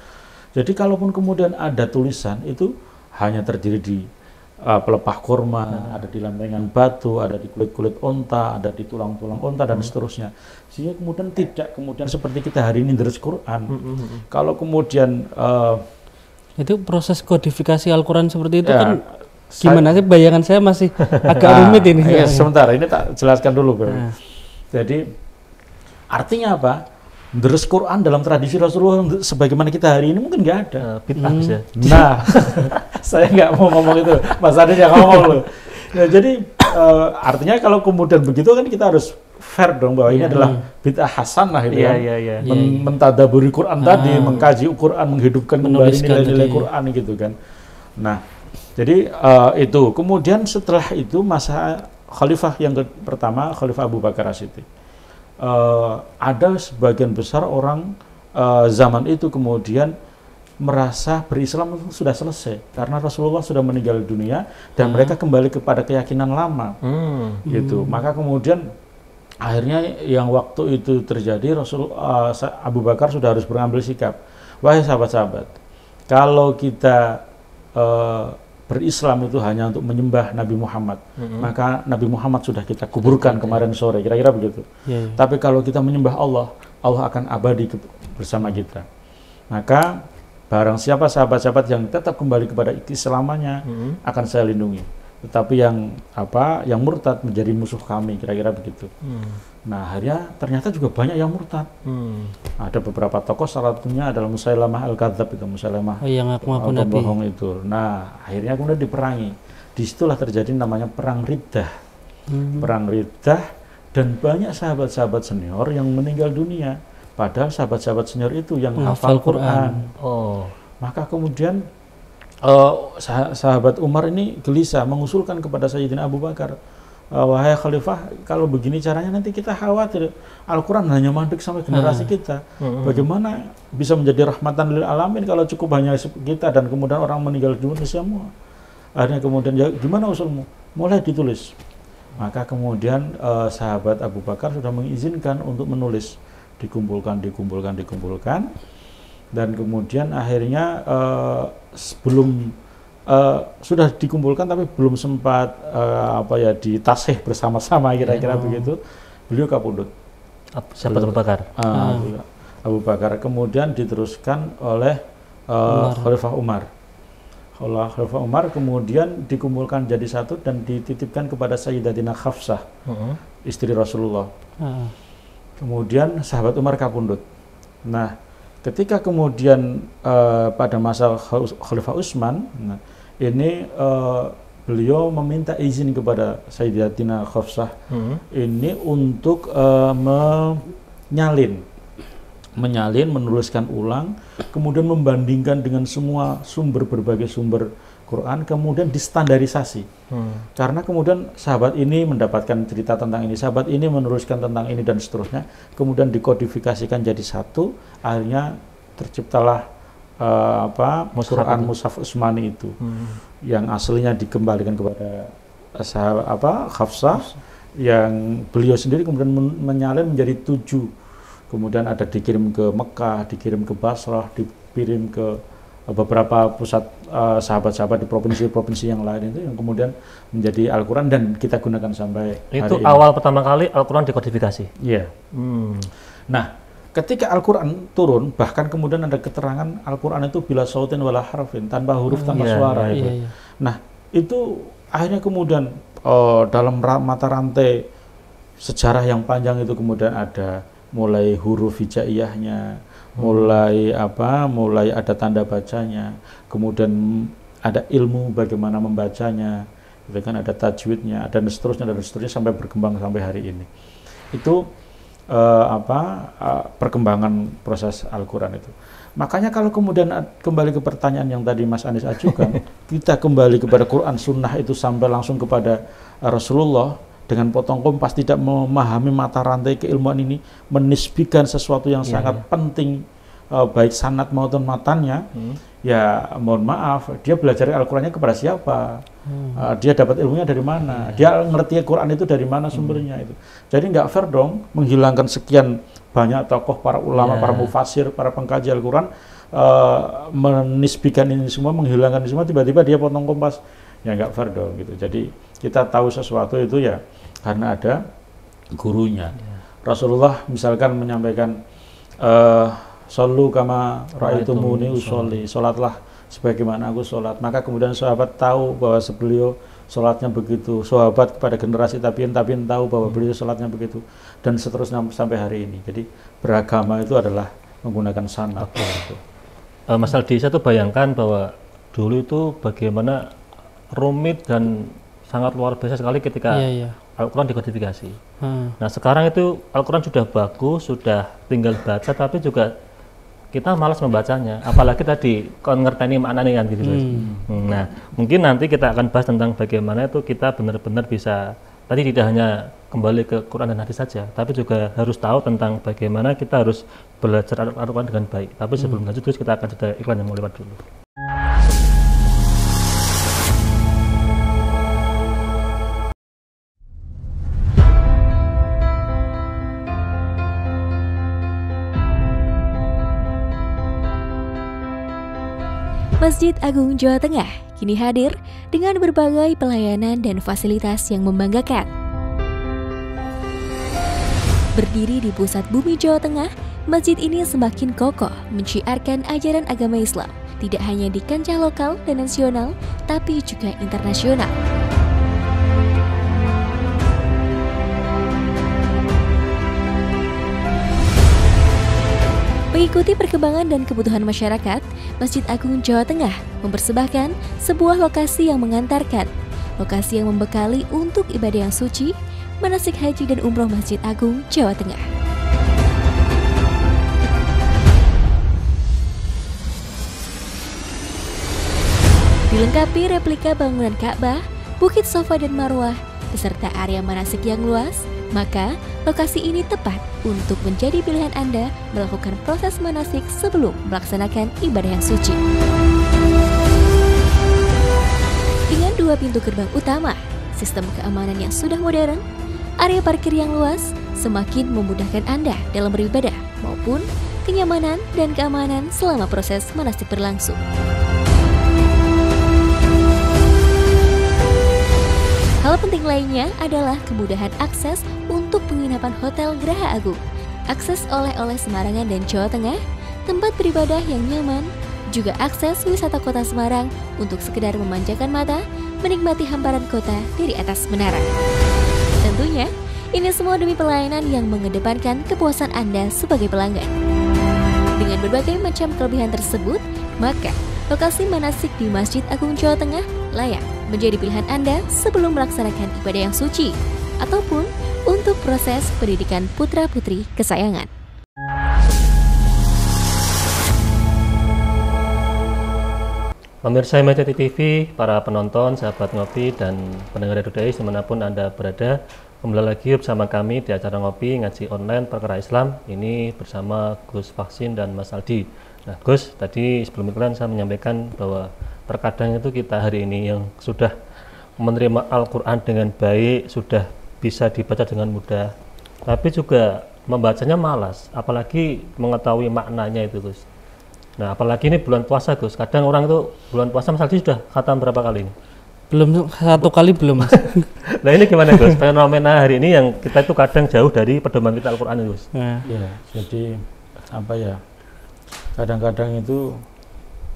Jadi kalaupun kemudian ada tulisan itu hanya terdiri di pelepah kurma, ada di lempengan batu, ada di kulit-kulit onta, ada di tulang-tulang onta dan seterusnya. Sehingga kemudian tidak seperti kita hari ini deres Quran. Kalau kemudian itu proses kodifikasi Al-Quran seperti itu kan gimana sih? Bayangan saya masih agak rumit ini. Sebentar, ini tak jelaskan dulu. Jadi artinya apa? Deres Quran dalam tradisi Rasulullah sebagaimana kita hari ini mungkin nggak ada. Nah, saya nggak mau ngomong itu, Mas Adi yang ngomong loh. Nah, jadi artinya kalau kemudian begitu kan kita harus fair dong bahwa ini adalah bid'ah hasanah itu mentadaburi Quran tadi, mengkaji Quran, menghidupkan kembali nilai-nilai Quran gitu kan. Nah, jadi itu. Kemudian setelah itu masa khalifah yang pertama, Khalifah Abu Bakar As-Siddiq. Ada sebagian besar orang zaman itu kemudian merasa berislam sudah selesai karena Rasulullah sudah meninggal dunia dan mereka kembali kepada keyakinan lama gitu. Maka kemudian akhirnya yang waktu itu terjadi Abu Bakar sudah harus mengambil sikap, wahai sahabat-sahabat, kalau kita berislam itu hanya untuk menyembah Nabi Muhammad, maka Nabi Muhammad sudah kita kuburkan kemarin sore, kira-kira begitu. Tapi kalau kita menyembah Allah, Allah akan abadi bersama kita. Maka barang siapa sahabat-sahabat yang tetap kembali kepada keislamannya, akan saya lindungi. Tetapi yang murtad menjadi musuh kami, kira-kira begitu. Nah, akhirnya ternyata juga banyak yang murtad. Ada beberapa tokoh, salah satunya adalah Musailamah Al-Kadzab itu, Musailamah yang pembohong itu. Nah, akhirnya kemudian diperangi. Disitulah terjadi namanya perang Riddah. Perang Riddah, dan banyak sahabat-sahabat senior yang meninggal dunia. Padahal sahabat-sahabat senior itu yang hafal Quran. Maka kemudian sahabat Umar ini gelisah mengusulkan kepada Sayyidina Abu Bakar, wahai Khalifah, kalau begini caranya nanti kita khawatir Al-Quran hanya mandek sampai generasi kita. Bagaimana bisa menjadi rahmatan lil alamin kalau cukup hanya kita dan kemudian orang meninggal dunia semua. Akhirnya kemudian, ya, gimana usulmu? mulai ditulis. Maka kemudian sahabat Abu Bakar sudah mengizinkan untuk menulis, dikumpulkan, dan kemudian akhirnya sebelum sudah dikumpulkan tapi belum sempat ditasih bersama-sama kira-kira begitu, beliau kapundhut. Sahabat Abu Bakar. Abu Bakar kemudian diteruskan oleh Khalifah Umar. Khalifah Umar kemudian dikumpulkan jadi satu dan dititipkan kepada Sayyidatina Hafsah, istri Rasulullah. Kemudian sahabat Umar kapundhut. Nah, ketika kemudian pada masa Khalifah Utsman, ini beliau meminta izin kepada Sayyidatina Hafsah ini untuk menyalin, menuliskan ulang, kemudian membandingkan dengan semua berbagai sumber Quran, kemudian distandarisasi. Karena kemudian sahabat ini mendapatkan cerita tentang ini, sahabat ini menuliskan tentang ini dan seterusnya, kemudian dikodifikasikan jadi satu, akhirnya terciptalah Quran Mushaf Utsmani itu, yang aslinya dikembalikan kepada Hafsah, yang beliau sendiri kemudian menyalin menjadi 7. Kemudian ada dikirim ke Mekah, dikirim ke Basrah, dikirim ke beberapa pusat sahabat-sahabat di provinsi-provinsi yang lain, itu yang kemudian menjadi Al-Quran dan kita gunakan sampai hari itu ini. Awal pertama kali Al-Quran dikodifikasi? Iya. Nah, ketika Al-Quran turun, bahkan kemudian ada keterangan Al-Quran itu bila sautin wala harfin, tanpa huruf, tanpa suara. Nah, itu akhirnya kemudian dalam mata rantai sejarah yang panjang itu kemudian ada mulai huruf hijaiyahnya, mulai ada tanda bacanya, kemudian ada ilmu bagaimana membacanya, itu kan ada tajwidnya, dan seterusnya sampai berkembang sampai hari ini. Itu perkembangan proses Al-Quran itu. Makanya kalau kemudian kembali ke pertanyaan yang tadi Mas Anies ajukan, kita kembali kepada Quran Sunnah itu sampai langsung kepada Rasulullah dengan potong kompas, tidak memahami mata rantai keilmuan ini, menisbikan sesuatu yang sangat penting, baik sanad maupun matannya, ya mohon maaf, dia belajar Al-Qurannya kepada siapa? Dia dapat ilmunya dari mana? Dia ngerti Quran itu dari mana sumbernya itu? Jadi nggak fair dong menghilangkan sekian banyak tokoh, para ulama, para mufasir, para pengkaji Al-Quran, menisbikan ini semua, menghilangkan ini semua, tiba-tiba dia potong kompas, ya nggak fair dong gitu. Jadi kita tahu sesuatu itu ya karena ada gurunya. Rasulullah misalkan menyampaikan sallu kama ra'aitumuni usolli, salatlah sebagaimana aku salat. Maka kemudian sahabat tahu bahwa beliau salatnya begitu, sahabat kepada generasi tabi'in tahu bahwa beliau salatnya begitu, dan seterusnya sampai hari ini. Jadi beragama itu adalah menggunakan sanad. Mas Aldi, saya tuh bayangkan bahwa dulu itu bagaimana rumit dan sangat luar biasa sekali ketika Al-Quran dikodifikasi. Nah sekarang itu Al-Quran sudah bagus, sudah tinggal baca, tapi juga kita malas membacanya, apalagi tadi ngerteni maknanya kan gitu. Nah mungkin nanti kita akan bahas tentang bagaimana itu kita benar-benar bisa, tadi tidak hanya kembali ke Quran dan hadis saja, tapi juga harus tahu tentang bagaimana kita harus belajar Al-Quran dengan baik. Tapi sebelum lanjut, terus kita akan jeda iklan yang mau lewat dulu. Masjid Agung Jawa Tengah kini hadir dengan berbagai pelayanan dan fasilitas yang membanggakan. Berdiri di pusat bumi Jawa Tengah, masjid ini semakin kokoh menciarkan ajaran agama Islam, tidak hanya di kancah lokal dan nasional, tapi juga internasional. Mengikuti perkembangan dan kebutuhan masyarakat, Masjid Agung Jawa Tengah mempersembahkan sebuah lokasi yang mengantarkan, lokasi yang membekali untuk ibadah yang suci, manasik haji dan umroh Masjid Agung Jawa Tengah. Dilengkapi replika bangunan Ka'bah, Bukit Safa dan Marwah, beserta area manasik yang luas, maka lokasi ini tepat untuk menjadi pilihan Anda melakukan proses manasik sebelum melaksanakan ibadah yang suci. Dengan 2 pintu gerbang utama, sistem keamanan yang sudah modern, area parkir yang luas semakin memudahkan Anda dalam beribadah maupun kenyamanan dan keamanan selama proses manasik berlangsung. Hal penting lainnya adalah kemudahan akses untuk penginapan Hotel Geraha Agung, akses oleh-oleh Semarangan dan Jawa Tengah, tempat beribadah yang nyaman, juga akses wisata kota Semarang untuk sekedar memanjakan mata, menikmati hamparan kota dari atas menara. Tentunya, ini semua demi pelayanan yang mengedepankan kepuasan Anda sebagai pelanggan. Dengan berbagai macam kelebihan tersebut, maka lokasi manasik di Masjid Agung Jawa Tengah layak menjadi pilihan Anda sebelum melaksanakan ibadah yang suci ataupun untuk proses pendidikan putra-putri kesayangan. Pemirsa MCT TV, para penonton, sahabat ngopi, dan pendengar Radio Dai dimanapun Anda berada, kembali lagi bersama kami di acara ngopi ngaji online perkara Islam ini bersama Gus Vaksin dan Mas Aldi. Nah Gus, tadi sebelum iklan saya menyampaikan bahwa terkadang itu kita hari ini yang sudah menerima Al-Quran dengan baik, sudah bisa dibaca dengan mudah, tapi juga membacanya malas, apalagi mengetahui maknanya itu Gus. Nah apalagi ini bulan puasa Gus, kadang orang itu bulan puasa Mas Aldi sudah khatam berapa kali ini? Belum, 1 kali belum Mas. Nah ini gimana Gus, fenomena hari ini yang kita itu kadang jauh dari pedoman kita Al-Quran Gus. Ya, jadi apa ya, kadang-kadang itu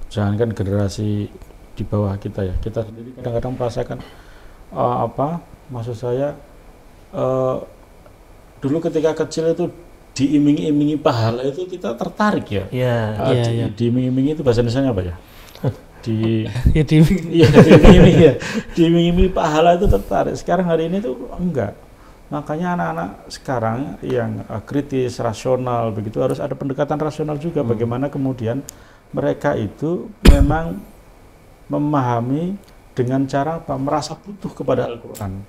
jangankan generasi di bawah kita ya, kita sendiri kadang-kadang merasakan maksud saya dulu ketika kecil itu diiming-imingi pahala itu kita tertarik ya. Diiming-imingi itu bahasa Indonesianya apa ya? Diiming-imingi pahala itu tertarik. Sekarang hari ini tuh enggak. Makanya anak-anak sekarang yang kritis, rasional begitu harus ada pendekatan rasional juga. Bagaimana kemudian mereka itu memang memahami dengan cara apa? Merasa butuh kepada Al-Quran,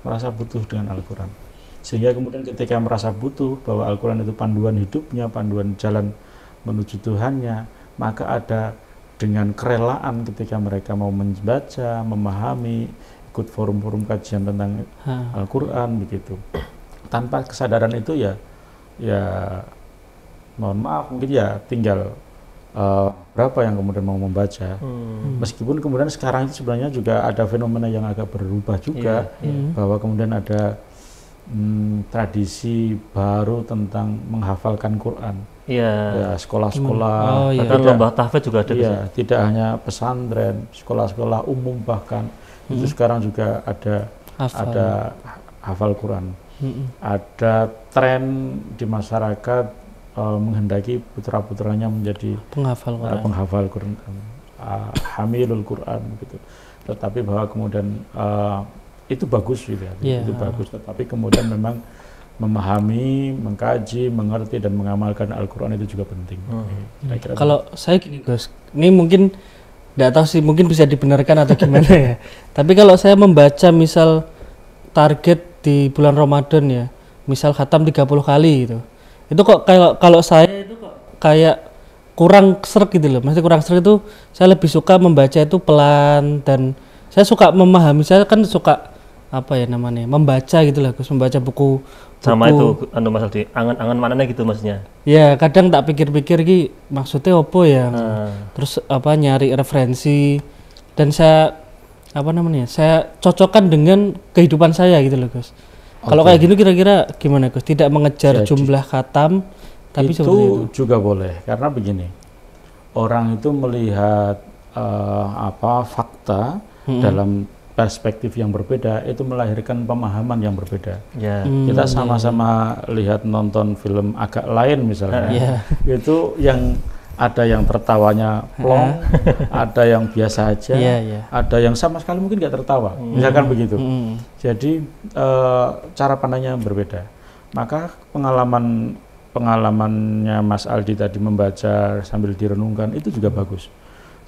merasa butuh dengan Al-Quran, sehingga kemudian ketika merasa butuh bahwa Al-Quran itu panduan hidupnya, panduan jalan menuju Tuhannya, maka ada dengan kerelaan ketika mereka mau membaca, memahami, ikut forum-forum kajian tentang Al-Quran begitu. Tanpa kesadaran itu ya mohon maaf mungkin ya tinggal berapa yang kemudian mau membaca. Meskipun kemudian sekarang itu sebenarnya juga ada fenomena yang agak berubah juga, bahwa kemudian ada tradisi baru tentang menghafalkan Quran. Ya, sekolah-sekolah, bahkan lomba tahfidz juga ada. Tidak hanya pesantren, sekolah-sekolah umum bahkan itu sekarang juga ada hafal Quran. Ada tren di masyarakat menghendaki putra-putranya menjadi penghafal Quran, hamilul Quran gitu. Tetapi bahwa kemudian itu bagus gitu ya, itu bagus. Tetapi kemudian memang memahami, mengkaji, mengerti dan mengamalkan Al-Quran itu juga penting. Kalau saya gini Gus, ini mungkin tidak tahu sih, mungkin bisa dibenarkan atau gimana ya. Tapi kalau saya membaca misal target di bulan Ramadan ya, misal khatam 30 kali gitu. Itu kok kalau saya itu kok kayak kurang sreg gitu loh. Maksudnya kurang sreg itu saya lebih suka membaca itu pelan, dan saya suka memahami. Saya kan suka membaca gitu lah Gus, membaca buku. Sama itu Mas Aldi, angan-angan mananya gitu maksudnya. Ya, kadang tak pikir-pikir ki maksudnya opo ya. Terus nyari referensi, dan saya saya cocokkan dengan kehidupan saya gitu loh Gus. Kalau kayak gini kira-kira gimana Gus? Tidak mengejar jumlah khatam, tapi itu juga boleh, karena begini, orang itu melihat fakta dalam perspektif yang berbeda, itu melahirkan pemahaman yang berbeda. Kita sama-sama lihat nonton film agak lain misalnya, itu yang ada yang tertawanya plong, ada yang biasa aja, ada yang sama sekali mungkin nggak tertawa, misalkan begitu. Jadi cara pandangnya berbeda. Maka pengalamannya Mas Aldi tadi membaca sambil direnungkan itu juga bagus.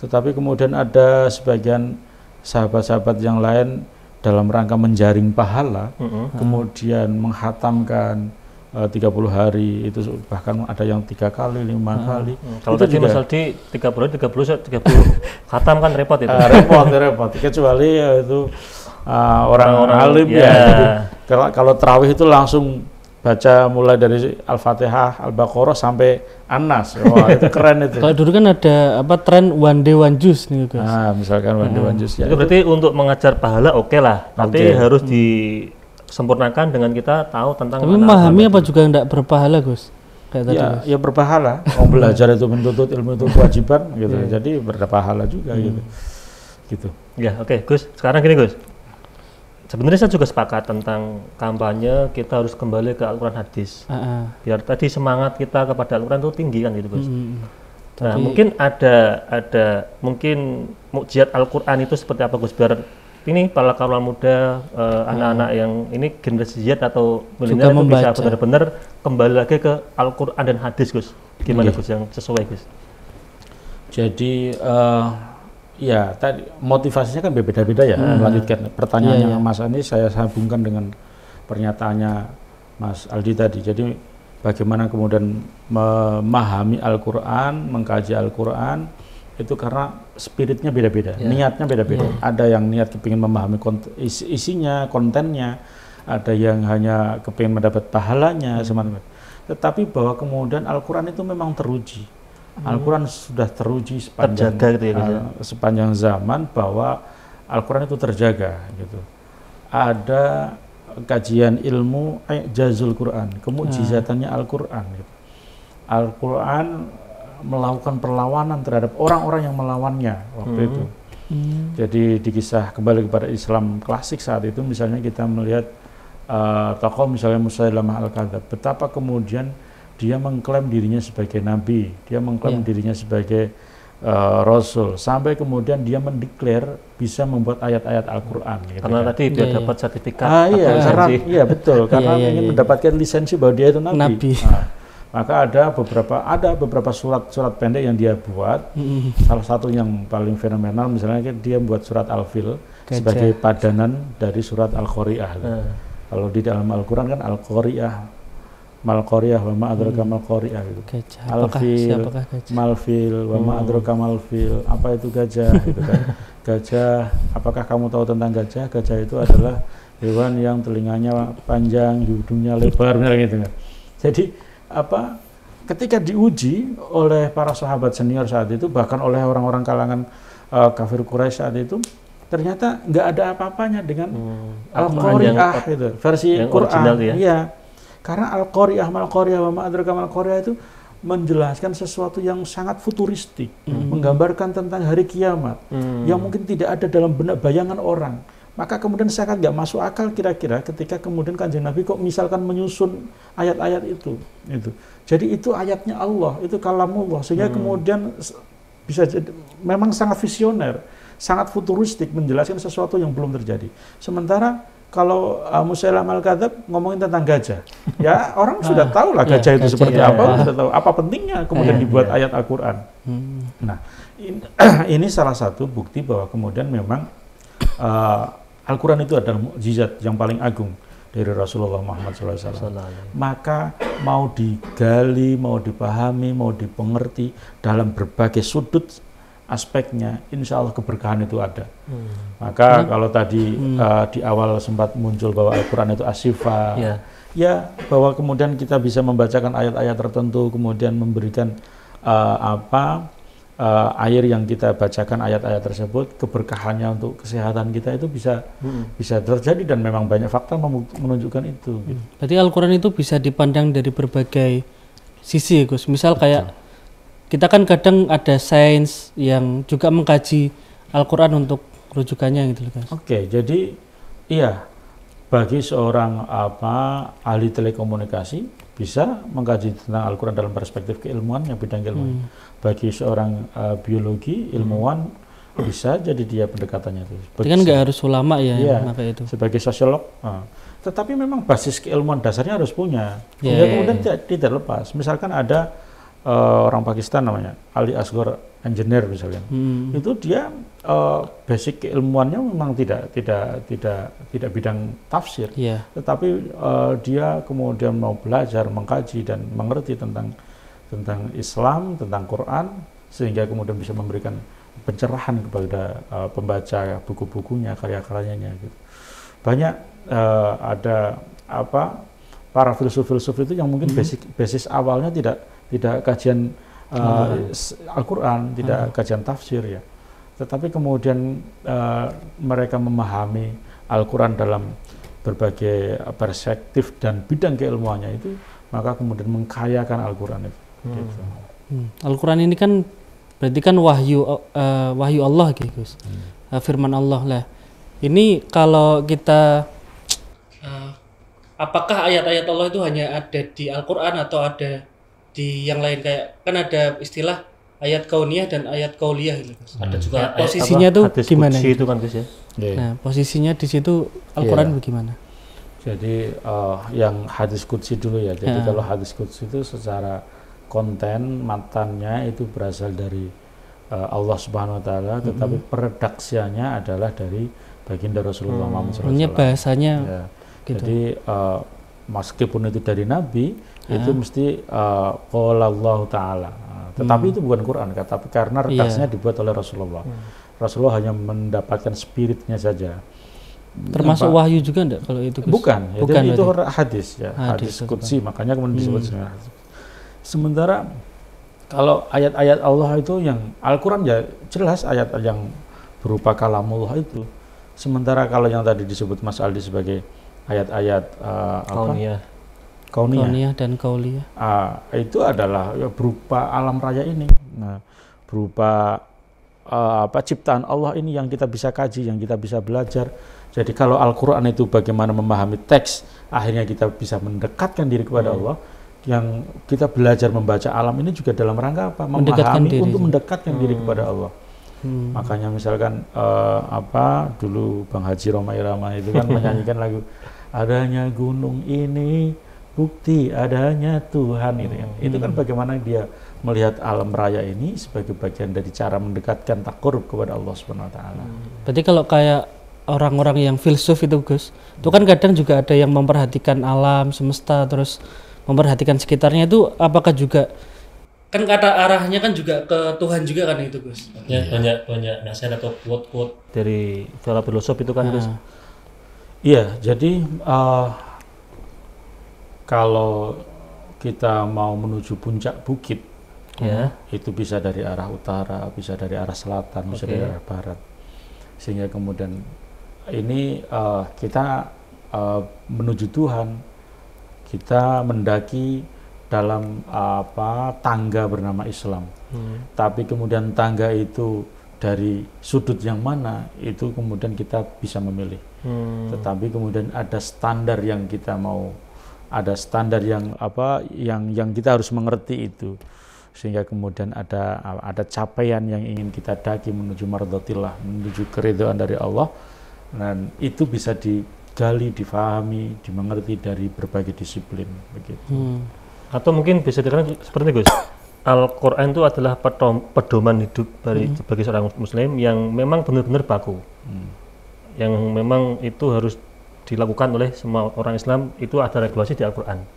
Tetapi kemudian ada sebagian sahabat-sahabat yang lain dalam rangka menjaring pahala, kemudian menghatamkan 30 hari, itu bahkan ada yang 3 kali, 5 kali. Kalau tadi Mas Aldi 30 khatam kan repot itu. Repot. Kecuali ya itu orang alim ya. Jadi, kalau tarawih itu langsung baca mulai dari Al-Fatihah, Al-Baqarah sampai An-Nas. Wah, itu keren itu. Kalau dulu kan ada tren one day one juice nih guys. Misalkan one day one juice ya. Itu berarti untuk mengajar pahala oke lah, tapi harus disempurnakan dengan kita tahu tentang. Tapi memahami apa juga enggak berpahala, Gus? Kayak tadi. Ya berpahala. Mau belajar itu menuntut ilmu itu kewajiban gitu. Jadi berpahala juga gitu. Ya, oke, Gus. Sekarang gini, Gus. Sebenarnya saya juga sepakat tentang kampanye kita harus kembali ke Al-Quran hadis. Biar tadi semangat kita kepada Al-Quran itu tinggi kan gitu, Gus. Nah, mungkin ada mungkin mukjizat Al-Quran itu seperti apa, Gus? Biar ini para kaula muda, anak-anak yang ini generasi Z atau milenial itu bisa benar-benar kembali lagi ke Al-Quran dan hadis, Gus. Gimana Gus yang sesuai, Gus? Jadi ya, tadi motivasinya kan berbeda-beda ya. Melanjutkan pertanyaannya Mas Andi, saya sambungkan dengan pernyataannya Mas Aldi tadi. Jadi bagaimana kemudian memahami Al-Quran, mengkaji Al-Quran itu karena spiritnya beda-beda, niatnya beda-beda. Ada yang niat kepingin memahami isinya, kontennya, ada yang hanya kepingin mendapat pahalanya, semacam. Tetapi bahwa kemudian Al-Quran itu memang teruji. Al-Quran sudah teruji sepanjang zaman bahwa Al-Quran itu terjaga gitu. Ada kajian ilmu Jazul Quran, kemujizatannya Al-Quran gitu. Al-Quran melakukan perlawanan terhadap orang-orang yang melawannya waktu itu. Jadi di kisah kembali kepada Islam klasik saat itu, misalnya kita melihat tokoh misalnya Musailamah Al-Kadzab, betapa kemudian dia mengklaim dirinya sebagai nabi, dia mengklaim dirinya sebagai rasul, sampai kemudian dia mendeklar bisa membuat ayat-ayat Al-Quran. Gitu karena tadi dia dapat sertifikat. Iya betul, karena ingin mendapatkan lisensi bahwa dia itu nabi. Maka ada beberapa surat pendek yang dia buat. Salah satu yang paling fenomenal misalnya dia membuat surat Al-Fil sebagai padanan dari surat Al-Qari'ah. Kalau di dalam Al-Quran kan Al-Qari'ah, Mal-Qari'ah wa ma adraka mal-Qari'ah gitu. Al-Fil, Mal-Fil wa ma adraka mal-Fil. Apa itu gajah gitu kan. Gajah, apakah kamu tahu tentang gajah? Gajah itu adalah hewan yang telinganya panjang, hidungnya lebar gitu kan. Jadi ketika diuji oleh para sahabat senior saat itu, bahkan oleh orang-orang kalangan kafir Quraisy saat itu, ternyata nggak ada apa-apanya dengan Al-Qari'ah itu, versi Quran. Iya. Karena Al-Qari'ah, Mal-Qari'ah, wa ma adraka mal-Qari'ah itu menjelaskan sesuatu yang sangat futuristik, menggambarkan tentang hari kiamat, yang mungkin tidak ada dalam benak bayangan orang. Maka kemudian sangat nggak masuk akal kira-kira ketika kemudian Kanjeng Nabi kok misalkan menyusun ayat-ayat itu. Jadi itu ayatnya Allah, itu kalamullah, sehingga kemudian bisa jadi memang sangat visioner, sangat futuristik, menjelaskan sesuatu yang belum terjadi. Sementara kalau Musailamah Al-Kadzab ngomongin tentang gajah, ya orang sudah tahu lah gajah itu seperti apa, sudah tahu apa pentingnya kemudian dibuat ayat Al-Quran. Nah, ini salah satu bukti bahwa kemudian memang Al-Quran itu adalah mukjizat yang paling agung dari Rasulullah Muhammad SAW. Maka mau digali, mau dipahami, mau dipengerti dalam berbagai sudut aspeknya, insya Allah keberkahan itu ada. Maka kalau tadi di awal sempat muncul bahwa Al-Quran itu as-sifa, ya bahwa kemudian kita bisa membacakan ayat-ayat tertentu, kemudian memberikan air yang kita bacakan ayat-ayat tersebut, keberkahannya untuk kesehatan kita itu bisa terjadi, dan memang banyak fakta menunjukkan itu. Gitu. Berarti Al-Quran itu bisa dipandang dari berbagai sisi, Gus. Misal kayak kita kan kadang ada sains yang juga mengkaji Al-Quran untuk rujukannya gitu, Gus. Oke, jadi iya, bagi seorang ahli telekomunikasi bisa mengkaji tentang Al-Quran dalam perspektif keilmuannya, bidang keilmuan. Bagi seorang biologi, ilmuwan, bisa jadi dia pendekatannya itu. Jadi kan nggak harus ulama ya, maka itu. Sebagai sosiolog, tetapi memang basis keilmuan dasarnya harus punya. Kemudian tidak lepas. Misalkan ada orang Pakistan namanya Ali Asghar Engineer misalnya, itu dia basic keilmuannya memang tidak bidang tafsir, tetapi dia kemudian mau belajar, mengkaji dan mengerti tentang Islam, tentang Quran, sehingga kemudian bisa memberikan pencerahan kepada pembaca buku-bukunya, karya-karyanya gitu. banyak ada para filsuf-filsuf itu yang mungkin basis awalnya tidak kajian Al-Quran, tidak kajian tafsir ya. Tetapi kemudian mereka memahami Al-Quran dalam berbagai perspektif dan bidang keilmuannya itu, maka kemudian mengkayakan Al-Quran itu. Gitu. Al-Quran ini kan berarti kan wahyu Allah gitu, Gus. Firman Allah lah. Ini kalau kita apakah ayat-ayat Allah itu hanya ada di Al-Quran atau ada di yang lain, kayak kan ada istilah ayat kauniyah dan ayat kauliyah gitu. Ada juga posisinya tuh gimana? Itu kan Gus ya. Nah, posisinya di situ Al-Quran bagaimana? Jadi yang hadis qudsi dulu ya. Jadi kalau hadis qudsi itu secara konten matannya itu berasal dari Allah Subhanahu wa taala, tetapi peredaksiannya adalah dari baginda Rasulullah Muhammad SAW. Bahasanya ya. Gitu. Jadi meskipun itu dari Nabi, itu mesti qala Allah taala. Tetapi itu bukan Quran, tapi karena redaksinya dibuat oleh Rasulullah. Rasulullah hanya mendapatkan spiritnya saja. Termasuk wahyu juga enggak kalau itu? Bukan, ya, bukan itu hadis ya, hadis qudsi, makanya kemudian disebut sebagai hadis. Sementara kalau ayat-ayat Allah itu yang Al-Quran ya jelas ayat yang berupa kalamullah itu. Sementara kalau yang tadi disebut Mas Aldi sebagai ayat-ayat kauniyah dan kauliyah, itu adalah ya, berupa alam raya ini. Nah, berupa ciptaan Allah ini yang kita bisa kaji, yang kita bisa belajar. Jadi kalau Al-Quran itu bagaimana memahami teks, akhirnya kita bisa mendekatkan diri kepada Allah. Yang kita belajar membaca alam ini juga dalam rangka apa? Memahami untuk mendekatkan diri kepada Allah. Makanya misalkan dulu Bang Haji Roma Irama itu kan menyanyikan lagu adanya gunung ini bukti adanya Tuhan itu kan. Itu kan bagaimana dia melihat alam raya ini sebagai bagian dari cara mendekatkan takarrub kepada Allah Subhanahu wa taala. Berarti kalau kayak orang-orang yang filsuf itu Gus, itu kan kadang juga ada yang memperhatikan alam semesta terus memperhatikan sekitarnya, itu apakah juga kan kata arahnya kan juga ke Tuhan juga kan itu Gus? Ya, banyak nasihat atau quote-quote dari para filosof itu kan Gus. Iya, jadi kalau kita mau menuju puncak bukit, itu bisa dari arah utara, bisa dari arah selatan, bisa dari arah barat, sehingga kemudian ini kita menuju Tuhan, kita mendaki dalam tangga bernama Islam. Tapi kemudian tangga itu dari sudut yang mana, itu kemudian kita bisa memilih. Tetapi kemudian ada standar yang kita mau, ada standar yang yang kita harus mengerti itu, sehingga kemudian ada capaian yang ingin kita daki menuju mardhatillah, menuju keridhaan dari Allah, dan itu bisa digali, difahami, dimengerti dari berbagai disiplin begitu. Atau mungkin bisa dikatakan seperti Gus, Al-Quran itu adalah pedoman hidup bagi seorang muslim yang memang benar-benar baku, yang memang itu harus dilakukan oleh semua orang Islam, itu ada regulasi di Al-Quran.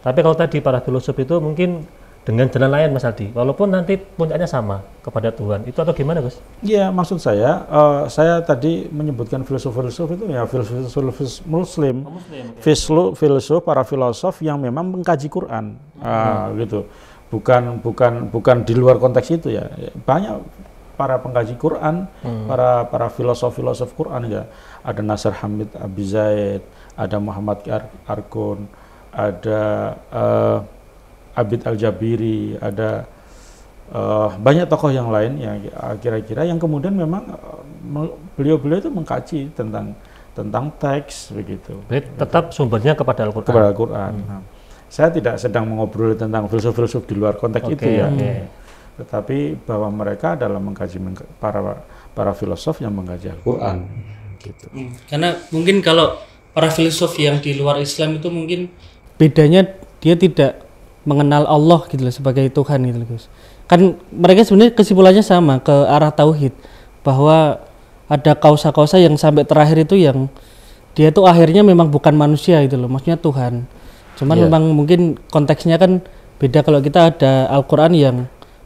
Tapi kalau tadi para filosof itu mungkin dengan jalan lain Mas Aldi, walaupun nanti puncaknya sama kepada Tuhan, itu atau gimana Gus? Iya, maksud saya tadi menyebutkan filsuf-filsuf itu ya filsuf muslim, filsuf para filosof yang memang mengkaji Quran, gitu, bukan di luar konteks itu ya. Banyak para pengkaji Quran, para filosof Quran ya. Ada Nasr Hamid Abi Zaid, ada Muhammad Arkun, ada Abid Al-Jabiri, ada banyak tokoh yang lain yang kira-kira yang kemudian memang beliau-beliau itu mengkaji tentang teks begitu. Tetap sumbernya kepada Al-Quran. Kepada Al-Quran. Saya tidak sedang mengobrol tentang filsuf-filsuf di luar konteks itu ya. Tetapi bahwa mereka dalam mengkaji para filosof yang mengkaji Al-Quran gitu. Karena mungkin kalau para filsuf yang di luar Islam itu mungkin bedanya dia tidak mengenal Allah gitu loh sebagai Tuhan gitu loh Gus. Kan mereka sebenarnya kesimpulannya sama, ke arah tauhid, bahwa ada kausa-kausa yang sampai terakhir itu yang dia tuh akhirnya memang bukan manusia gitu loh, maksudnya Tuhan. Cuman memang mungkin konteksnya kan beda. Kalau kita ada Al-Quran yang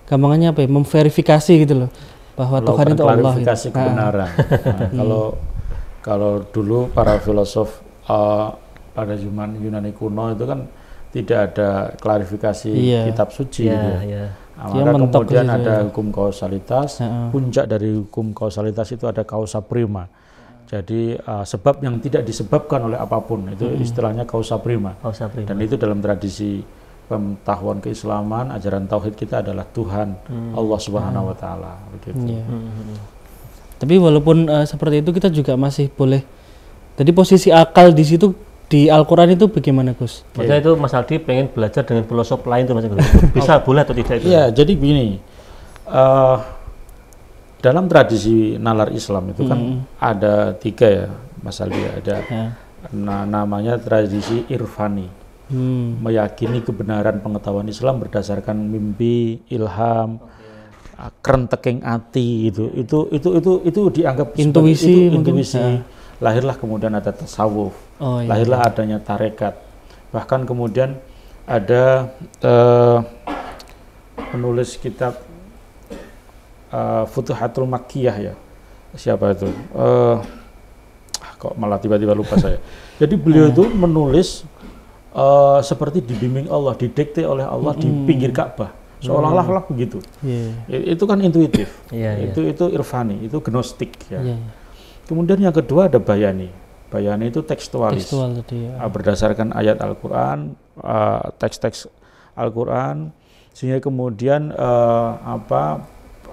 gampangannya apa ya, memverifikasi gitu loh bahwa Tuhan itu Allah. Klarifikasi kebenaran. Kalau dulu para filosof pada zaman Yunani kuno itu kan tidak ada klarifikasi kitab suci. Maka kemudian ada hukum kausalitas. Puncak dari hukum kausalitas itu ada causa prima. Jadi sebab yang tidak disebabkan oleh apapun itu istilahnya causa prima. Dan itu dalam tradisi pengetahuan keislaman, ajaran tauhid kita adalah Tuhan Allah Subhanahu wa taala begitu. Tapi walaupun seperti itu kita juga masih boleh. Jadi posisi akal di situ di Al-Qur'an itu bagaimana, Gus? Maksudnya itu Mas Aldi pengen belajar dengan filosof lain tuh Mas Gus. Bisa boleh atau tidak itu? Iya, jadi begini. Dalam tradisi nalar Islam itu kan ada 3 ya, Mas Aldi, ada namanya tradisi irfani. Meyakini kebenaran pengetahuan Islam berdasarkan mimpi, ilham, kerenteking ati itu dianggap intuisi, intuisi. Lahirlah kemudian ada tasawuf, lahirlah adanya tarekat, bahkan kemudian ada penulis kitab Futuhatul Makkiyah ya, siapa itu? Kok malah tiba-tiba lupa saya. Jadi beliau itu menulis seperti dibimbing Allah, didikte oleh Allah di pinggir Ka'bah. Seolah-olah begitu. Itu kan intuitif. Itu irfani, itu gnostik ya. Kemudian yang kedua ada bayani. Bayani itu tekstualis. Berdasarkan ayat Al-Qur'an, teks-teks Al-Qur'an, sehingga kemudian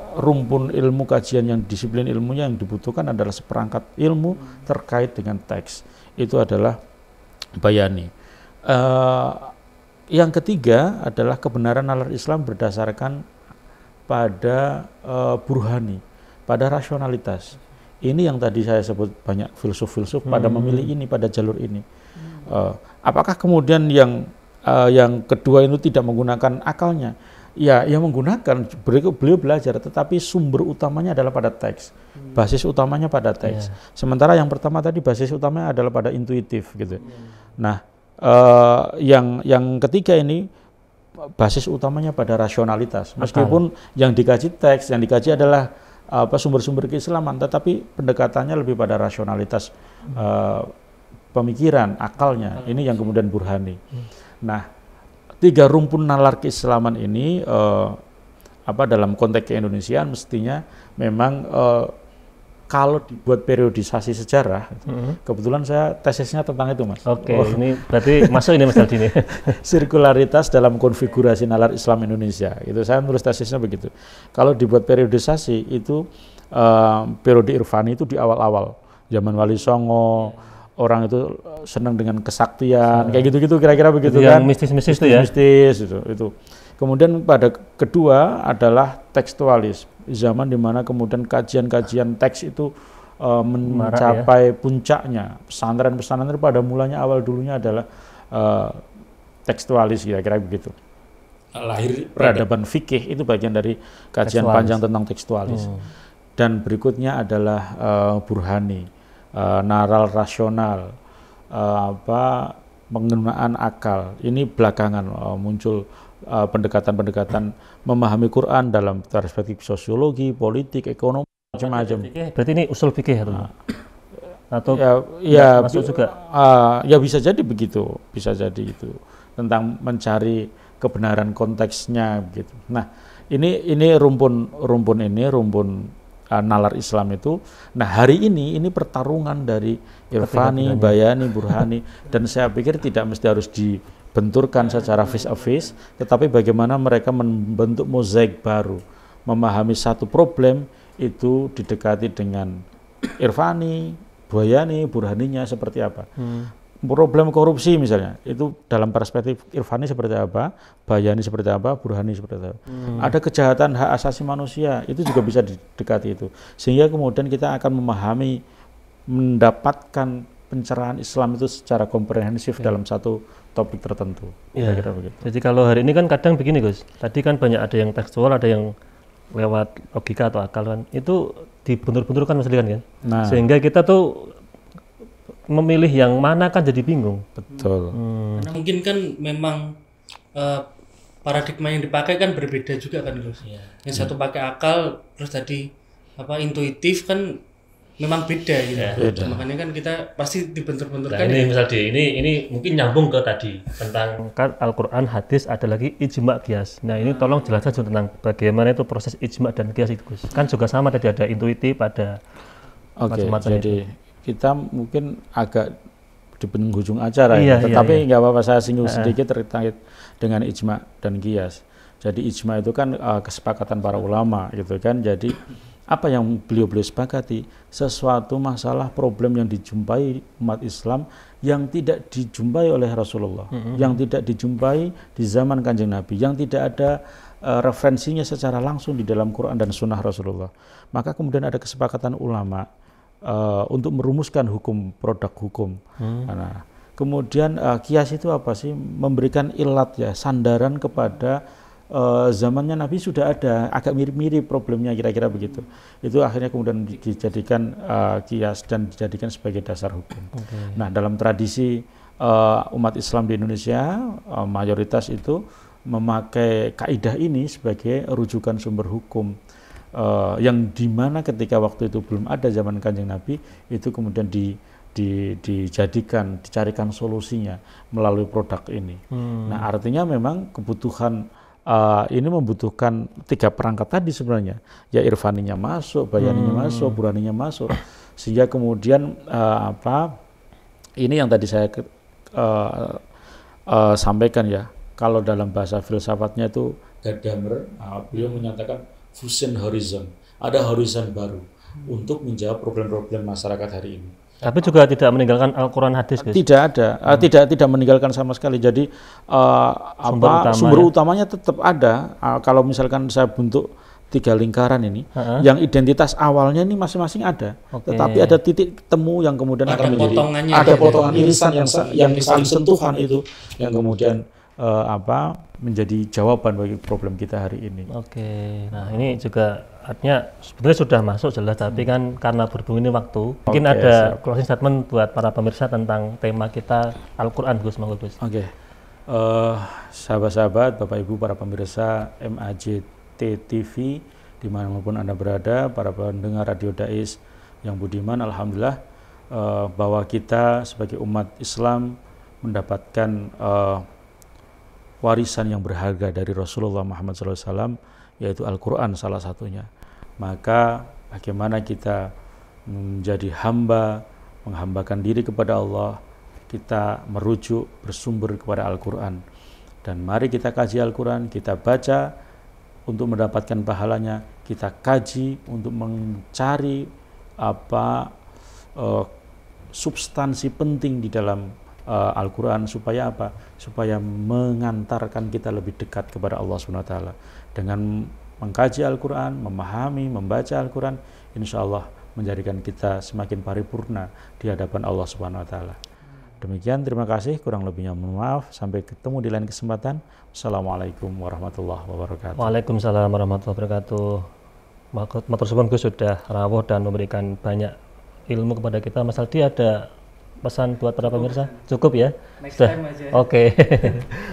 rumpun ilmu kajian yang disiplin ilmunya yang dibutuhkan adalah seperangkat ilmu terkait dengan teks. Itu adalah bayani. Yang ketiga adalah kebenaran nalar Islam berdasarkan pada burhani, pada rasionalitas. Ini yang tadi saya sebut banyak filsuf-filsuf pada memilih ini, pada jalur ini. Apakah kemudian yang kedua itu tidak menggunakan akalnya? Ya menggunakan, beliau belajar, tetapi sumber utamanya adalah pada teks. Basis utamanya pada teks. Sementara yang pertama tadi basis utamanya adalah pada intuitif gitu. Nah, yang ketiga ini basis utamanya pada rasionalitas. Meskipun yang dikaji teks, yang dikaji adalah sumber-sumber keislaman, tetapi pendekatannya lebih pada rasionalitas pemikiran, akalnya. Ini yang kemudian burhani. Nah, 3 rumpun nalar keislaman ini dalam konteks keindonesiaan mestinya memang kalau dibuat periodisasi sejarah, kebetulan saya tesisnya tentang itu, Mas. Ini berarti masuk ini Mas Aldi ini. Sirkularitas dalam konfigurasi nalar Islam Indonesia. Itu saya nulis tesisnya begitu. Kalau dibuat periodisasi itu periode irfani itu di awal-awal, zaman Wali Songo, orang itu senang dengan kesaktian, kayak gitu-gitu kira-kira begitu yang kan. Mistis-mistis itu ya. Mistis itu. Kemudian pada kedua adalah tekstualis, zaman dimana kemudian kajian-kajian teks itu mencapai puncaknya. Pesantren-pesantren pada mulanya awal dulunya adalah tekstualis, kira-kira begitu. Lahir peradaban fikih itu bagian dari kajian tekstualis panjang tentang tekstualis. Dan berikutnya adalah burhani, naral rasional, penggunaan akal. Ini belakangan muncul pendekatan-pendekatan memahami Quran dalam perspektif sosiologi, politik, ekonomi, macam-macam. Berarti ini usul fikih atau masuk juga? Ya bisa jadi begitu, bisa jadi itu tentang mencari kebenaran konteksnya begitu. Nah, ini rumpun nalar Islam itu. Nah, hari ini pertarungan dari irfani, bayani, burhani, dan saya pikir tidak mesti harus dibenturkan secara face to face, tetapi bagaimana mereka membentuk mozaik baru, memahami satu problem itu didekati dengan irfani, bayani, burhaninya seperti apa. Problem korupsi misalnya, itu dalam perspektif irfani seperti apa, bayani seperti apa, burhani seperti apa. Ada kejahatan hak asasi manusia, itu juga bisa didekati itu. Sehingga kemudian kita akan memahami, mendapatkan pencerahan Islam itu secara komprehensif dalam satu topik tertentu. Kira-kira begitu. Jadi kalau hari ini kan kadang begini Gus, tadi kan banyak ada yang tekstual, ada yang lewat logika atau akal kan, itu dibentur-benturkan kan. Nah, sehingga kita tuh memilih yang mana kan jadi bingung. Betul. Karena mungkin kan memang paradigma yang dipakai kan berbeda juga kan Gus. Yang satu pakai akal, terus tadi intuitif kan memang beda gitu. Beda. Makanya kan kita pasti dibentur-benturkan. Nah, ini misal ini mungkin nyambung ke tadi tentang kan Al-Qur'an, hadis, ada lagi ijma qiyas. Nah, ini tolong jelaskan tentang bagaimana itu proses ijma dan qiyas itu, Gus. Kan juga sama tadi ada intuitif, ada macam-macam. Jadi kita mungkin agak di penghujung acara tetapi nggak apa-apa saya singgung sedikit terkait dengan ijma dan qiyas. Jadi ijma itu kan kesepakatan para ulama gitu kan. Jadi apa yang beliau sepakati, sesuatu masalah problem yang dijumpai umat Islam yang tidak dijumpai oleh Rasulullah, yang tidak dijumpai di zaman Kanjeng Nabi, yang tidak ada referensinya secara langsung di dalam Quran dan Sunnah Rasulullah. Maka kemudian ada kesepakatan ulama untuk merumuskan produk hukum. Nah, kemudian qiyas itu apa sih? Memberikan ilat ya, sandaran kepada zamannya Nabi sudah ada, agak mirip-mirip problemnya kira-kira begitu. Itu akhirnya kemudian dijadikan qiyas dan dijadikan sebagai dasar hukum. Nah, dalam tradisi umat Islam di Indonesia mayoritas itu memakai kaidah ini sebagai rujukan sumber hukum yang dimana ketika waktu itu belum ada zaman Kanjeng Nabi, itu kemudian dicarikan solusinya melalui produk ini. Nah, artinya memang kebutuhan ini membutuhkan 3 perangkat tadi sebenarnya, ya irfaninya masuk, bayaninya masuk, buraninya masuk, sehingga kemudian ini yang tadi saya sampaikan ya, kalau dalam bahasa filsafatnya itu Gadamer, beliau menyatakan fusion horizon, ada horizon baru untuk menjawab problem-problem masyarakat hari ini. Tapi juga tidak meninggalkan Al-Quran, hadis, Gus? Tidak ada, tidak meninggalkan sama sekali. Jadi sumber utamanya tetap ada. Kalau misalkan saya bentuk 3 lingkaran ini, yang identitas awalnya ini masing-masing ada. Tetapi ada titik temu yang kemudian akan menjadi ada potongan irisan yang saling sentuhan itu, yang kemudian menjadi jawaban bagi problem kita hari ini. Nah ini juga artinya sebetulnya sudah masuk jelas, tapi kan karena berhubung ini waktu, mungkin ada closing statement buat para pemirsa tentang tema kita Al-Quran, Gus. Sahabat-sahabat, Bapak Ibu, para pemirsa MAJT TV dimanapun Anda berada, para pendengar Radio Dais yang budiman, alhamdulillah bahwa kita sebagai umat Islam mendapatkan warisan yang berharga dari Rasulullah Muhammad SAW, yaitu Al-Quran salah satunya. Maka bagaimana kita menjadi hamba, menghambakan diri kepada Allah, kita merujuk bersumber kepada Al-Quran. Dan mari kita kaji Al-Quran, kita baca untuk mendapatkan pahalanya, kita kaji untuk mencari substansi penting di dalam Al-Quran, supaya apa? Supaya mengantarkan kita lebih dekat kepada Allah SWT. Dengan mengkaji Al-Quran, memahami, membaca Al-Quran, insya Allah menjadikan kita semakin paripurna di hadapan Allah SWT. Demikian, terima kasih. Kurang lebihnya mohon maaf. Sampai ketemu di lain kesempatan. Assalamualaikum warahmatullahi wabarakatuh. Waalaikumsalam warahmatullahi wabarakatuh. Matur suwun Gus sudah rawuh dan memberikan banyak ilmu kepada kita. Mas Aldi ada pesan buat para pemirsa? Cukup ya? Oke.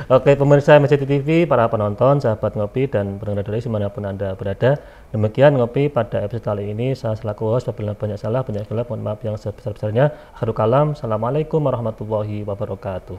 Oke, pemirsa MAJT TV, para penonton, sahabat ngopi dan pendengar dari dimanapun Anda berada. Demikian ngopi pada episode kali ini. Saya selaku host, apabila banyak salah, banyak khilaf, mohon maaf yang sebesar-besarnya. Akhirul kalam, assalamualaikum warahmatullahi wabarakatuh.